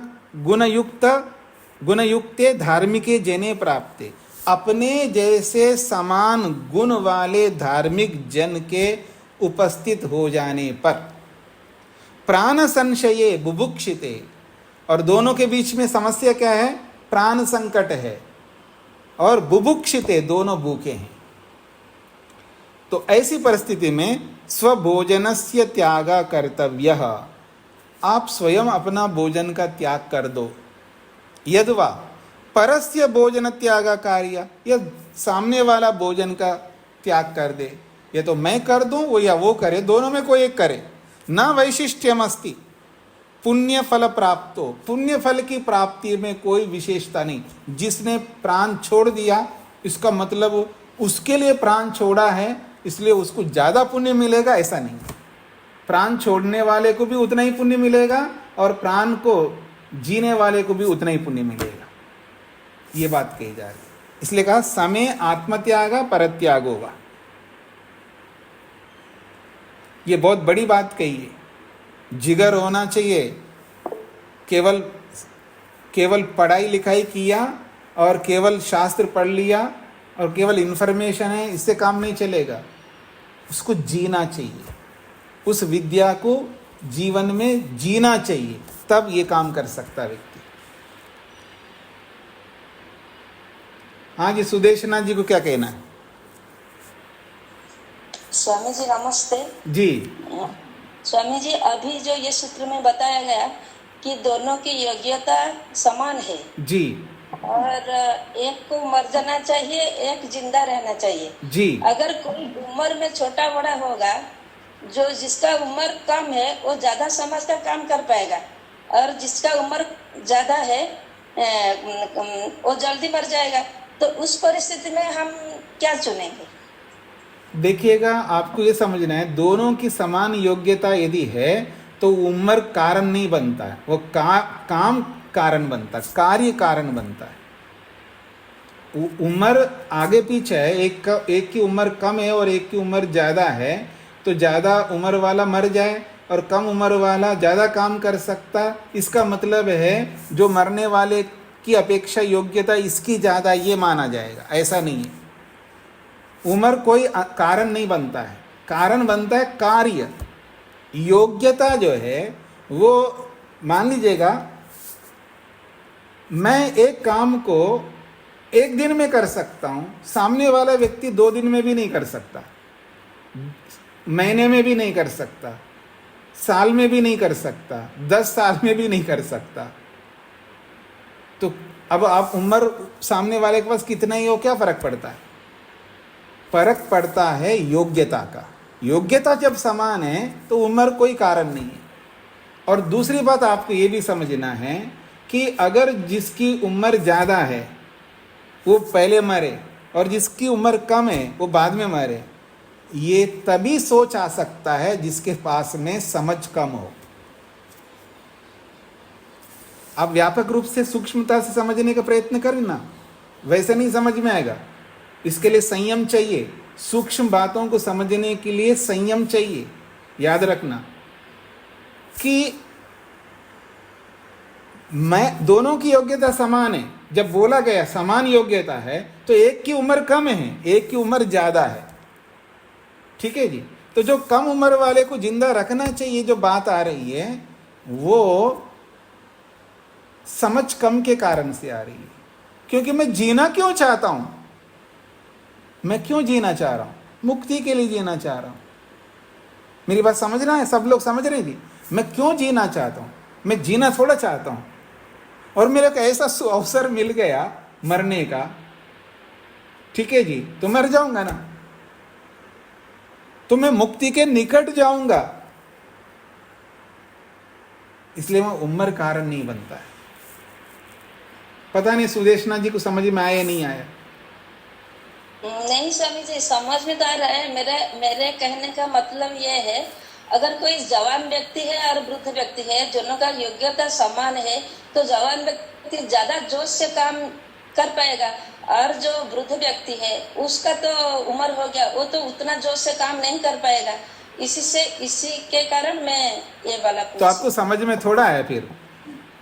गुणयुक्ते धार्मिके जने प्राप्ते, अपने जैसे समान गुण वाले धार्मिक जन के उपस्थित हो जाने पर, प्राण संशये बुभुक्षिते, और दोनों के बीच में समस्या क्या है, प्राण संकट है, और बुभुक्षिते दोनों भूखे हैं। तो ऐसी परिस्थिति में स्वभोजनस्य त्यागा कर्तव्यः, आप स्वयं अपना भोजन का त्याग कर दो। यद्वा परस्य भोजन त्याग कार्य, या सामने वाला भोजन का त्याग कर दे, या तो मैं कर दूं वो या वो करे, दोनों में कोई एक करे। न वैशिष्ट्यम अस्ति पुण्य फल प्राप्तो, पुण्य फल की प्राप्ति में कोई विशेषता नहीं। जिसने प्राण छोड़ दिया इसका मतलब उसके लिए प्राण छोड़ा है इसलिए उसको ज़्यादा पुण्य मिलेगा, ऐसा नहीं। प्राण छोड़ने वाले को भी उतना ही पुण्य मिलेगा और प्राण को जीने वाले को भी उतना ही पुण्य मिलेगा, ये बात कही जा रही है। इसलिए कहा समय आत्मत्याग परत्याग होगा। ये बहुत बड़ी बात कही है। जिगर होना चाहिए। केवल पढ़ाई लिखाई किया और केवल शास्त्र पढ़ लिया और केवल इन्फॉर्मेशन है, इससे काम नहीं चलेगा। उसको जीना चाहिए, उस विद्या को जीवन में जीना चाहिए, तब ये काम कर सकता व्यक्ति। हाँ जी, सुदेशनाथ जी को क्या कहना है? स्वामी जी नमस्ते जी। स्वामी जी, अभी जो ये सूत्र में बताया गया कि दोनों की योग्यता समान है जी और एक को मर जाना चाहिए, एक जिंदा रहना चाहिए जी। अगर कोई उम्र में छोटा बड़ा होगा, जो जिसका उम्र कम है वो ज्यादा समाज का काम कर पाएगा और जिसका उम्र ज्यादा है वो जल्दी मर जाएगा। तो उस परिस्थिति में हम क्या चुनेंगे? देखिएगा, आपको ये समझना है, दोनों की समान योग्यता यदि है तो उम्र कारण नहीं बनता है, वो काम कारण बनता है, कार्य कारण बनता है। उम्र आगे पीछे है, एक की उम्र कम है और एक की उम्र ज़्यादा है, तो ज़्यादा उम्र वाला मर जाए और कम उम्र वाला ज़्यादा काम कर सकता, इसका मतलब है जो मरने वाले की अपेक्षा योग्यता इसकी ज़्यादा, ये माना जाएगा। ऐसा नहीं है। उम्र कोई कारण नहीं बनता है, कारण बनता है कार्य। योग्यता जो है वो, मान लीजिएगा मैं एक काम को एक दिन में कर सकता हूँ, सामने वाला व्यक्ति 2 दिन में भी नहीं कर सकता, महीने में भी नहीं कर सकता, साल में भी नहीं कर सकता, 10 साल में भी नहीं कर सकता। तो अब आप उम्र सामने वाले के पास कितना ही हो, क्या फर्क पड़ता है? फर्क पड़ता है योग्यता का। योग्यता जब समान है तो उम्र कोई कारण नहीं है। और दूसरी बात आपको ये भी समझना है कि अगर जिसकी उम्र ज़्यादा है वो पहले मरे और जिसकी उम्र कम है वो बाद में मरे, ये तभी सोच आ सकता है जिसके पास में समझ कम हो। आप व्यापक रूप से सूक्ष्मता से समझने का प्रयत्न करना, वैसे नहीं समझ में आएगा। इसके लिए संयम चाहिए। सूक्ष्म बातों को समझने के लिए संयम चाहिए। याद रखना कि मैं दोनों की योग्यता समान है। जब बोला गया समान योग्यता है तो एक की उम्र कम है, एक की उम्र ज़्यादा है। ठीक है जी। तो जो कम उम्र वाले को जिंदा रखना चाहिए, जो बात आ रही है वो समझ कम के कारण से आ रही है। क्योंकि मैं जीना क्यों चाहता हूं? मैं क्यों जीना चाह रहा हूं? मुक्ति के लिए जीना चाह रहा हूं। मेरी बात समझना है? सब लोग समझ रहे जी? मैं क्यों जीना चाहता हूं? मैं जीना थोड़ा चाहता हूं। और मेरे को ऐसा अवसर मिल गया मरने का, ठीक है जी, तो मर जाऊंगा ना, तो मैं मुक्ति के निकट जाऊंगा। इसलिए वह उम्र कारण नहीं बनता है। पता नहीं सुदेशनाथ जी को समझ में आया या नहीं आया? नहीं स्वामी जी, समझ में तो आ रहा है। मेरे कहने का मतलब ये है, अगर कोई जवान व्यक्ति है और वृद्ध व्यक्ति है, दोनों का योग्यता समान है, तो जवान व्यक्ति ज्यादा जोश से काम कर पाएगा और जो वृद्ध व्यक्ति है उसका तो उम्र हो गया, वो तो उतना जोश से काम नहीं कर पाएगा। इसी के कारण मैं ये वाला तो आपको समझ में थोड़ा है, फिर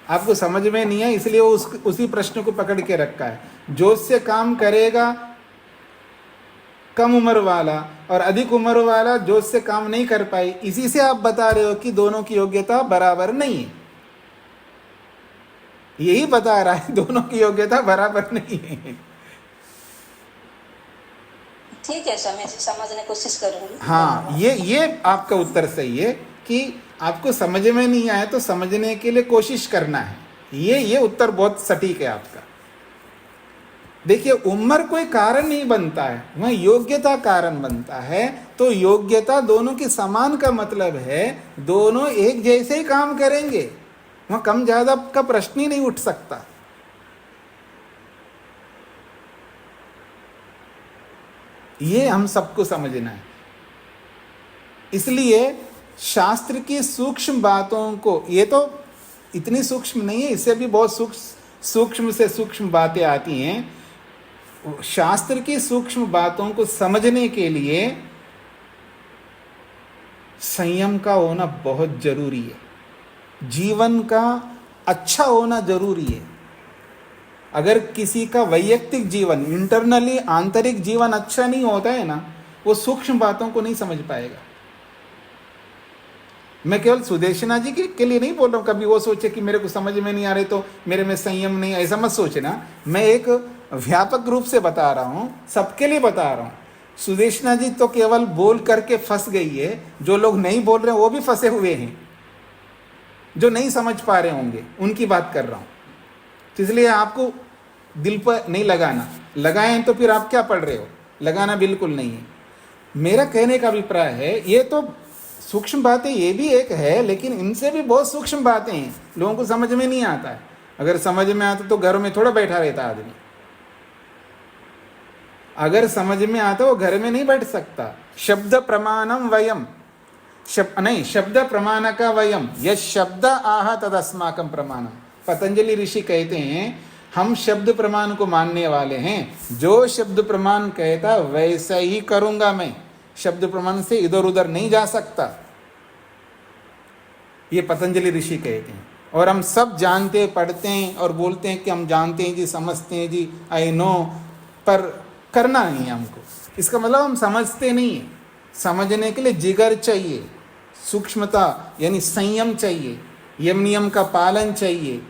आपको समझ में नहीं है, इसलिए वो उसी प्रश्न को पकड़ के रखा है। जोश से काम करेगा कम उम्र वाला और अधिक उम्र वाला जोश से काम नहीं कर पाई। इसी से आप बता रहे हो कि दोनों की योग्यता बराबर नहीं है। यही बता रहा है, दोनों की योग्यता बराबर नहीं है। ठीक है स्वामी जी, समझने की कोशिश करूंगी। हाँ, ये आपका उत्तर सही है कि आपको समझ में नहीं आया तो समझने के लिए कोशिश करना है। ये उत्तर बहुत सटीक है आपका। देखिए, उम्र कोई कारण नहीं बनता है, वह योग्यता कारण बनता है। तो योग्यता दोनों की समान का मतलब है दोनों एक जैसे ही काम करेंगे, वह कम ज्यादा का प्रश्न ही नहीं उठ सकता। ये हम सबको समझना है। इसलिए शास्त्र की सूक्ष्म बातों को, ये तो इतनी सूक्ष्म नहीं है, इससे भी बहुत सूक्ष्म से सूक्ष्म बातें आती हैं। शास्त्र की सूक्ष्म बातों को समझने के लिए संयम का होना बहुत जरूरी है, जीवन का अच्छा होना जरूरी है। अगर किसी का वैयक्तिक जीवन, इंटरनली आंतरिक जीवन अच्छा नहीं होता है ना, वो सूक्ष्म बातों को नहीं समझ पाएगा। मैं केवल सुदेशना जी के लिए नहीं बोल रहा हूं, कभी वो सोचे कि मेरे को समझ में नहीं आ रहे तो मेरे में संयम नहीं, ऐसा मत सोचना। मैं एक व्यापक रूप से बता रहा हूं, सबके लिए बता रहा हूं। सुदेशना जी तो केवल बोल करके फंस गई है, जो लोग नहीं बोल रहे हैं वो भी फंसे हुए हैं, जो नहीं समझ पा रहे होंगे उनकी बात कर रहा हूं। तो इसलिए आपको दिल पर नहीं लगाना, लगाएं तो फिर आप क्या पढ़ रहे हो, लगाना बिल्कुल नहीं है। मेरा कहने का अभिप्राय है, ये तो सूक्ष्म बातें ये भी एक है, लेकिन इनसे भी बहुत सूक्ष्म बातें हैं, लोगों को समझ में नहीं आता है। अगर समझ में आता तो घरों में थोड़ा बैठा रहता आदमी, अगर समझ में आता वो घर में नहीं बैठ सकता। शब्द प्रमाणम वयम, शब्द प्रमाण का वयम, यह शब्द आह तदस्माकम प्रमाणम। पतंजलि ऋषि कहते हैं हम शब्द प्रमाण को मानने वाले हैं, जो शब्द प्रमाण कहता वैसा ही करूंगा मैं, शब्द प्रमाण से इधर उधर नहीं जा सकता, ये पतंजलि ऋषि कहते हैं। और हम सब जानते पढ़ते हैं और बोलते हैं कि हम जानते हैं जी, समझते हैं जी, आई नो, पर करना नहीं है हमको। इसका मतलब हम समझते नहीं है। समझने के लिए जिगर चाहिए, सूक्ष्मता यानी संयम चाहिए, यम नियम का पालन चाहिए,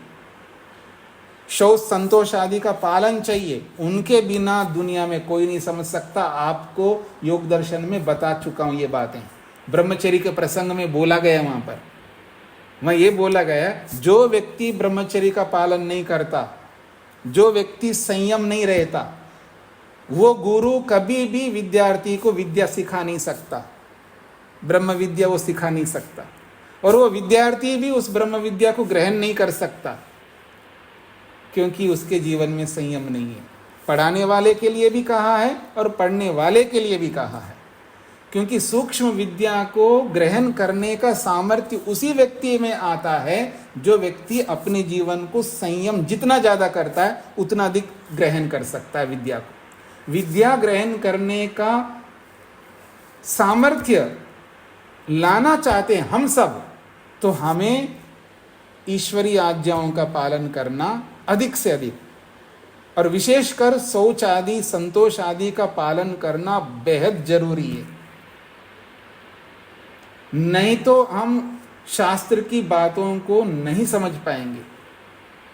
शौच संतोष आदि का पालन चाहिए। उनके बिना दुनिया में कोई नहीं समझ सकता। आपको योग दर्शन में बता चुका हूं ये बातें, ब्रह्मचर्य के प्रसंग में बोला गया, वहां पर वहां ये बोला गया, जो व्यक्ति ब्रह्मचर्य का पालन नहीं करता, जो व्यक्ति संयम नहीं रहता, वो गुरु कभी भी विद्यार्थी को विद्या सिखा नहीं सकता, ब्रह्म विद्या वो सिखा नहीं सकता, और वो विद्यार्थी भी उस ब्रह्म विद्या को ग्रहण नहीं कर सकता, क्योंकि उसके जीवन में संयम नहीं है। पढ़ाने वाले के लिए भी कहा है और पढ़ने वाले के लिए भी कहा है, क्योंकि सूक्ष्म विद्या को ग्रहण करने का सामर्थ्य उसी व्यक्ति में आता है जो व्यक्ति अपने जीवन को संयम जितना ज़्यादा करता है उतना अधिक ग्रहण कर सकता है विद्या को। विद्या ग्रहण करने का सामर्थ्य लाना चाहते हैं हम सब, तो हमें ईश्वरीय आज्ञाओं का पालन करना अधिक से अधिक, और विशेषकर शौच आदि संतोष आदि का पालन करना बेहद जरूरी है। नहीं तो हम शास्त्र की बातों को नहीं समझ पाएंगे।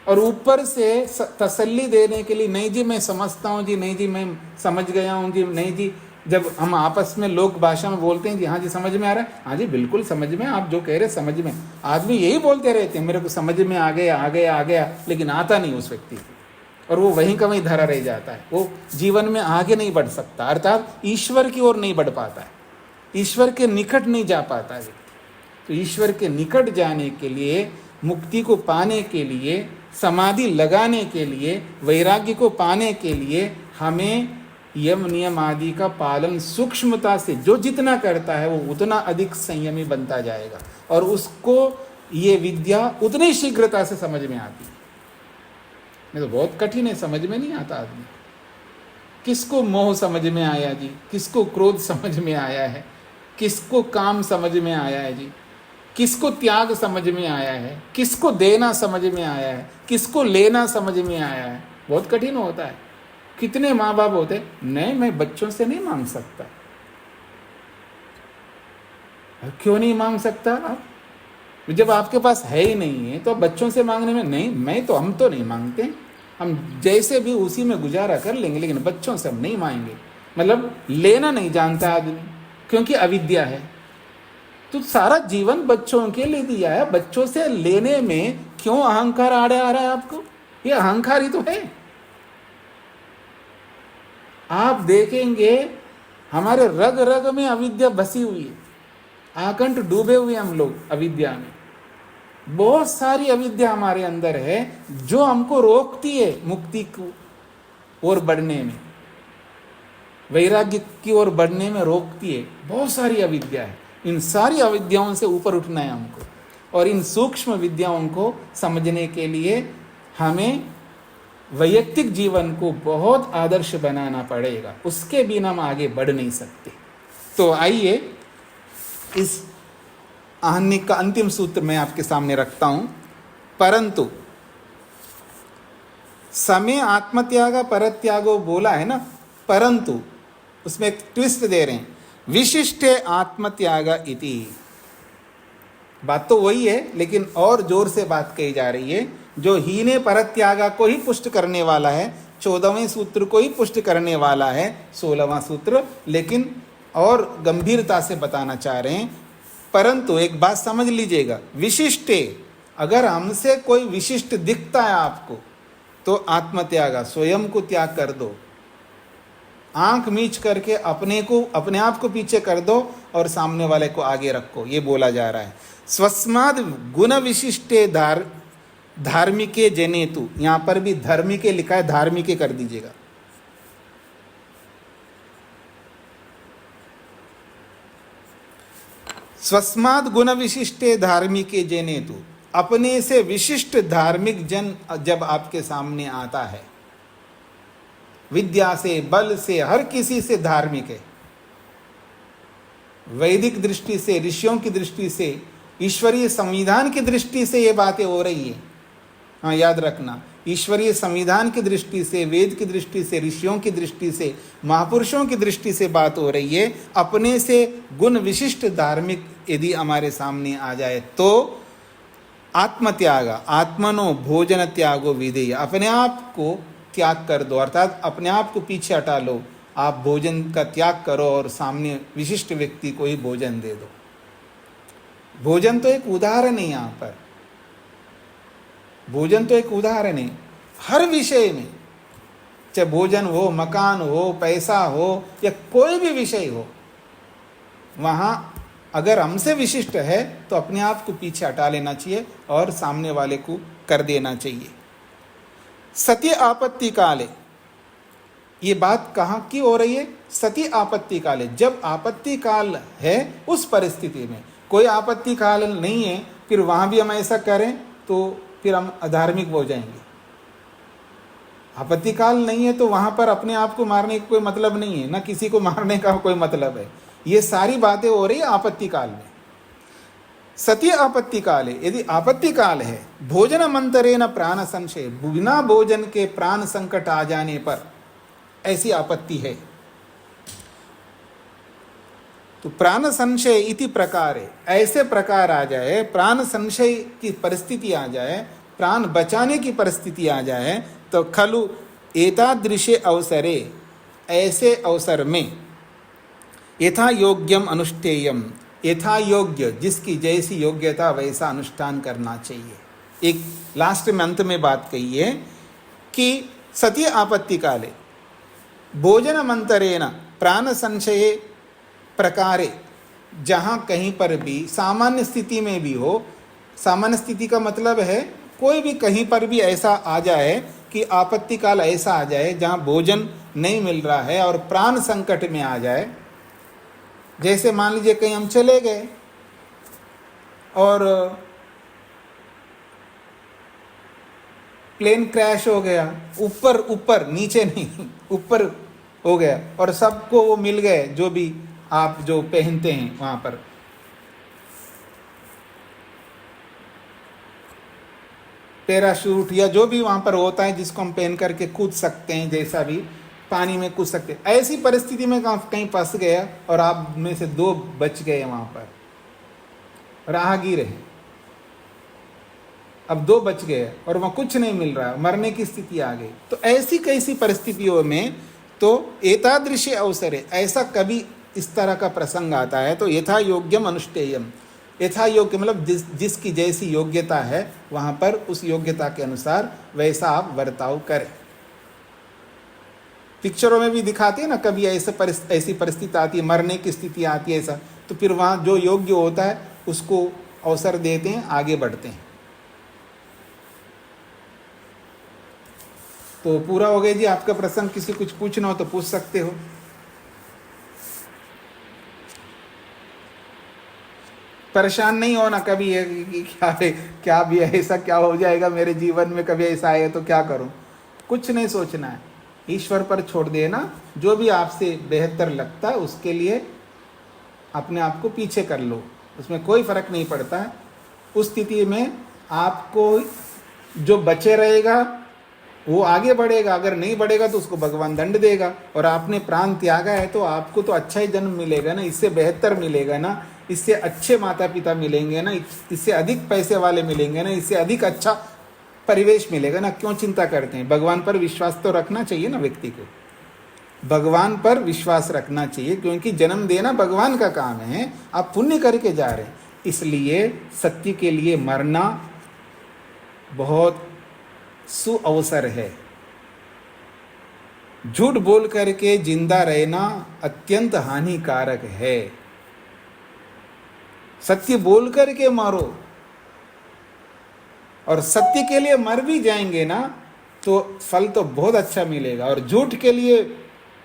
और ऊपर से तसल्ली देने के लिए, नहीं जी मैं समझता हूँ जी, नहीं जी मैं समझ गया हूँ जी, नहीं जी, जब हम आपस में लोक भाषा में बोलते हैं जी हाँ जी समझ में आ रहा है, हाँ जी बिल्कुल समझ में, आप जो कह रहे समझ में, आदमी यही बोलते रहते हैं मेरे को समझ में आ गया आ गया आ गया, लेकिन आता नहीं उस व्यक्ति को, और वो वहीं का वहीं धरा रह जाता है, वो जीवन में आगे नहीं बढ़ सकता, अर्थात ईश्वर की ओर नहीं बढ़ पाता है, ईश्वर के निकट नहीं जा पाता है व्यक्ति। तो ईश्वर के निकट जाने के लिए, मुक्ति को पाने के लिए, समाधि लगाने के लिए, वैराग्य को पाने के लिए हमें यम नियम आदि का पालन सूक्ष्मता से जो जितना करता है वो उतना अधिक संयमी बनता जाएगा, और उसको ये विद्या उतनी शीघ्रता से समझ में आती है। नहीं तो बहुत कठिन है, समझ में नहीं आता आदमी। किसको मोह समझ में आया जी, किसको क्रोध समझ में आया है, किसको काम समझ में आया है जी, किसको त्याग समझ में आया है, किसको देना समझ में आया है, किसको लेना समझ में आया है। बहुत कठिन होता है। कितने माँ बाप होते, नहीं मैं बच्चों से नहीं मांग सकता। क्यों नहीं मांग सकता आप? जब आपके पास है ही नहीं है तो बच्चों से मांगने में, नहीं मैं तो, हम तो नहीं मांगते, हम जैसे भी उसी में गुजारा कर लेंगे, लेकिन बच्चों से हम नहीं मांगेंगे। मतलब लेना नहीं जानता आदमी, क्योंकि अविद्या है। तो सारा जीवन बच्चों के लिए दिया है, बच्चों से लेने में क्यों अहंकार आड़े आ रहा है आपको? ये अहंकार ही तो है। आप देखेंगे हमारे रग रग में अविद्या बसी हुई है, आकंठ डूबे हुए हम लोग अविद्या में। बहुत सारी अविद्या हमारे अंदर है जो हमको रोकती है मुक्ति को ओर बढ़ने में, वैराग्य की ओर बढ़ने में रोकती है। बहुत सारी अविद्या है, इन सारी अविद्याओं से ऊपर उठना है हमको, और इन सूक्ष्म विद्याओं को समझने के लिए हमें वैयक्तिक जीवन को बहुत आदर्श बनाना पड़ेगा, उसके बिना हम आगे बढ़ नहीं सकते। तो आइए इस आहनिक का अंतिम सूत्र मैं आपके सामने रखता हूं। परंतु समय आत्मत्याग परत्यागो बोला है ना, परंतु उसमें एक ट्विस्ट दे रहे हैं, विशिष्टे आत्मत्याग इति। बात तो वही है, लेकिन और जोर से बात कही जा रही है, जो हीने परत्यागा को ही पुष्ट करने वाला है, 14वें सूत्र को ही पुष्ट करने वाला है 16वां सूत्र, लेकिन और गंभीरता से बताना चाह रहे हैं। परंतु एक बात समझ लीजिएगा, विशिष्टे, अगर हमसे कोई विशिष्ट दिखता है आपको तो आत्मत्यागा, स्वयं को त्याग कर दो, आंख मीच करके अपने आप को पीछे कर दो और सामने वाले को आगे रखो, ये बोला जा रहा है। स्वस्माद गुण विशिष्टे धार्मिके जनेतु, यहां पर भी धर्मिके लिखा है, धार्मिके कर दीजिएगा। स्वस्माद गुण विशिष्टे धार्मिके जनेतु, अपने से विशिष्ट धार्मिक जन जब आपके सामने आता है, विद्या से, बल से, हर किसी से धार्मिक है, वैदिक दृष्टि से, ऋषियों की दृष्टि से, ईश्वरीय संविधान की दृष्टि से ये बातें हो रही है। हाँ, याद रखना, ईश्वरीय संविधान की दृष्टि से, वेद की दृष्टि से, ऋषियों की दृष्टि से, महापुरुषों की दृष्टि से बात हो रही है। अपने से गुण विशिष्ट धार्मिक यदि हमारे सामने आ जाए तो आत्मत्याग, आत्मनो भोजन त्यागो विधेय, अपने आप को त्याग कर दो, अर्थात अपने आप को पीछे हटा लो, आप भोजन का त्याग करो और सामने विशिष्ट व्यक्ति को ही भोजन दे दो। भोजन तो एक उदाहरण है, यहाँ पर भोजन तो एक उदाहरण है, हर विषय में, चाहे भोजन हो, मकान हो, पैसा हो, या कोई भी विषय हो, वहाँ अगर हमसे विशिष्ट है तो अपने आप को पीछे हटा लेना चाहिए और सामने वाले को कर देना चाहिए। सत्य आपत्ति काले, ये बात कहाँ की हो रही है? सती आपत्ति काले, जब आपत्ति काल है उस परिस्थिति में। कोई आपत्ति काल नहीं है फिर वहाँ भी हम ऐसा करें तो फिर हम अधार्मिक हो जाएंगे। आपत्ति काल नहीं है तो वहाँ पर अपने आप को मारने का कोई मतलब नहीं है, ना किसी को मारने का कोई मतलब है। ये सारी बातें हो रही है आपत्ति काल में। सत्य आपत्ति काल है, यदि आपत्ति काल है, भोजन मंतरेण प्राण संशय, बिना भोजन के प्राण संकट आ जाने पर ऐसी आपत्ति है, तो प्राण संशय इति प्रकार है, ऐसे प्रकार आ जाए, प्राण संशय की परिस्थिति आ जाए, प्राण बचाने की परिस्थिति आ जाए, तो खलु एतादृशे अवसरे, ऐसे अवसर में यथा योग्यम अनुष्ठेयम, यथा योग्य, जिसकी जैसी योग्यता वैसा अनुष्ठान करना चाहिए। एक लास्ट में अंत में बात कही है कि सती आपत्ति काले भोजन मंतरेण प्राण संशय प्रकारे, जहाँ कहीं पर भी सामान्य स्थिति में भी हो, सामान्य स्थिति का मतलब है कोई भी कहीं पर भी ऐसा आ जाए कि आपत्ति काल ऐसा आ जाए जहाँ भोजन नहीं मिल रहा है और प्राण संकट में आ जाए। जैसे मान लीजिए कहीं हम चले गए और प्लेन क्रैश हो गया, ऊपर नीचे नहीं, ऊपर हो गया और सबको वो मिल गए जो भी आप जो पहनते हैं वहाँ पर, पैराशूट या जो भी वहाँ पर होता है जिसको हम पहन करके कूद सकते हैं, जैसा भी पानी में कूद सकते हैं। ऐसी परिस्थिति में कहीं फंस गया और आप में से 2 बच गए वहाँ पर, राहगीर है, अब 2 बच गए और वहाँ कुछ नहीं मिल रहा, मरने की स्थिति आ गई। तो ऐसी कैसी परिस्थितियों में तो एतादृशी अवसर है, ऐसा कभी इस तरह का प्रसंग आता है तो यथा योग्यम अनुष्ठेयम, यथा योग्य मतलब जिसकी जैसी योग्यता है वहाँ पर उस योग्यता के अनुसार वैसा आप बर्ताव करें। पिक्चरों में भी दिखाते हैं ना, कभी ऐसी परिस्थिति आती है, मरने की स्थिति आती है ऐसा, तो फिर वहाँ जो योग्य होता है उसको अवसर देते हैं, आगे बढ़ते हैं। तो पूरा हो गया जी आपका प्रश्न। किसी कुछ पूछना हो तो पूछ सकते हो। परेशान नहीं होना कभी है कि क्या भी ऐसा क्या हो जाएगा मेरे जीवन में, कभी ऐसा आएगा तो क्या करूं, कुछ नहीं सोचना है, ईश्वर पर छोड़ देना। जो भी आपसे बेहतर लगता है उसके लिए अपने आप को पीछे कर लो, उसमें कोई फर्क नहीं पड़ता है। उस स्थिति में आपको जो बचे रहेगा वो आगे बढ़ेगा, अगर नहीं बढ़ेगा तो उसको भगवान दंड देगा। और आपने प्राण त्यागा है तो आपको तो अच्छा ही जन्म मिलेगा ना, इससे बेहतर मिलेगा ना, इससे अच्छे माता पिता मिलेंगे ना, इससे अधिक पैसे वाले मिलेंगे ना, इससे अधिक अच्छा परिवेश मिलेगा ना। क्यों चिंता करते हैं? भगवान पर विश्वास तो रखना चाहिए ना व्यक्ति को, भगवान पर विश्वास रखना चाहिए, क्योंकि जन्म देना भगवान का काम है, आप पुण्य करके जा रहे हैं। इसलिए सत्य के लिए मरना बहुत सुअवसर है। झूठ बोल करके जिंदा रहना अत्यंत हानिकारक है। सत्य बोल करके मरो, और सत्य के लिए मर भी जाएंगे ना तो फल तो बहुत अच्छा मिलेगा, और झूठ के लिए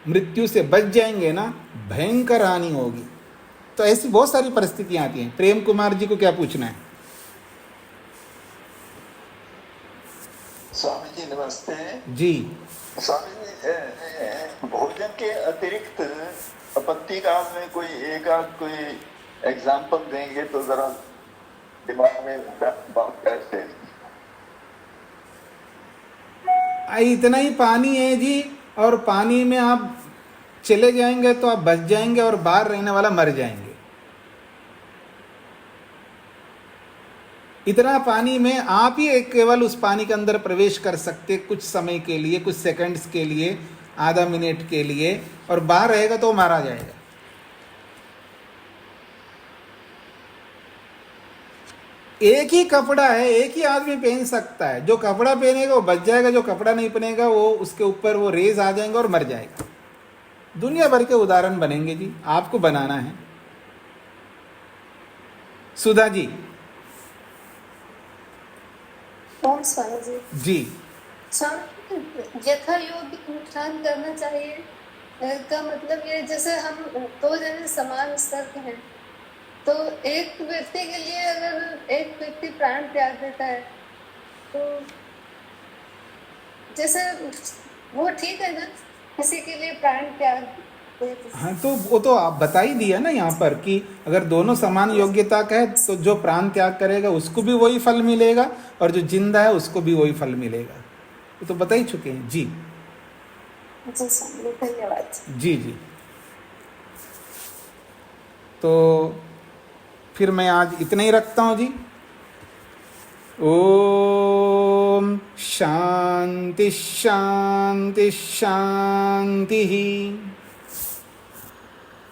मृत्यु से बच जाएंगे ना, भयंकर हानि होगी। तो ऐसी बहुत सारी परिस्थितियां आती हैं। प्रेम कुमार जी को क्या पूछना है? स्वामी जी नमस्ते जी। स्वामी जी, भोजन के अतिरिक्त आपत्ति काल में कोई एक आध कोई एग्जाम्पल देंगे तो जरा दिमाग में बात कैसे। इतना ही पानी है जी, और पानी में आप चले जाएंगे तो आप बच जाएंगे, और बाहर रहने वाला मर जाएंगे। इतना पानी में आप ही केवल उस पानी के अंदर प्रवेश कर सकते कुछ समय के लिए, कुछ सेकंड्स के लिए, आधा मिनट के लिए, और बाहर रहेगा तो मारा जाएगा। एक ही कपड़ा है, एक ही आदमी पहन सकता है। जो कपड़ा पहनेगा वो बच जाएगा, जो कपड़ा नहीं पहनेगा वो उसके ऊपर वो रेज आ जाएंगे और मर जाएगा। दुनिया भर के उदाहरण बनेंगे जी, आपको बनाना है। सुधा जी। ओम स्वामी जी। जी। स्वामी, यथा योग्य अनुष्ठान करना चाहिए का मतलब ये, जैसे हम दो जने समान स्तर के हैं तो एक व्यक्ति के लिए अगर एक व्यक्ति प्राण त्याग देता है तो जैसे वो ठीक है ना, किसी के लिए प्राण त्याग। हाँ, तो वो तो आप बता ही दिया ना यहाँ पर कि अगर दोनों समान योग्यता का है तो जो प्राण त्याग करेगा उसको भी वही फल मिलेगा, और जो जिंदा है उसको भी वही फल मिलेगा। ये तो बता ही चुके हैं जी। जी स्वामी, धन्यवाद। जी जी। तो फिर मैं आज इतना ही रखता हूँ जी। ओम शांति शांति शांति।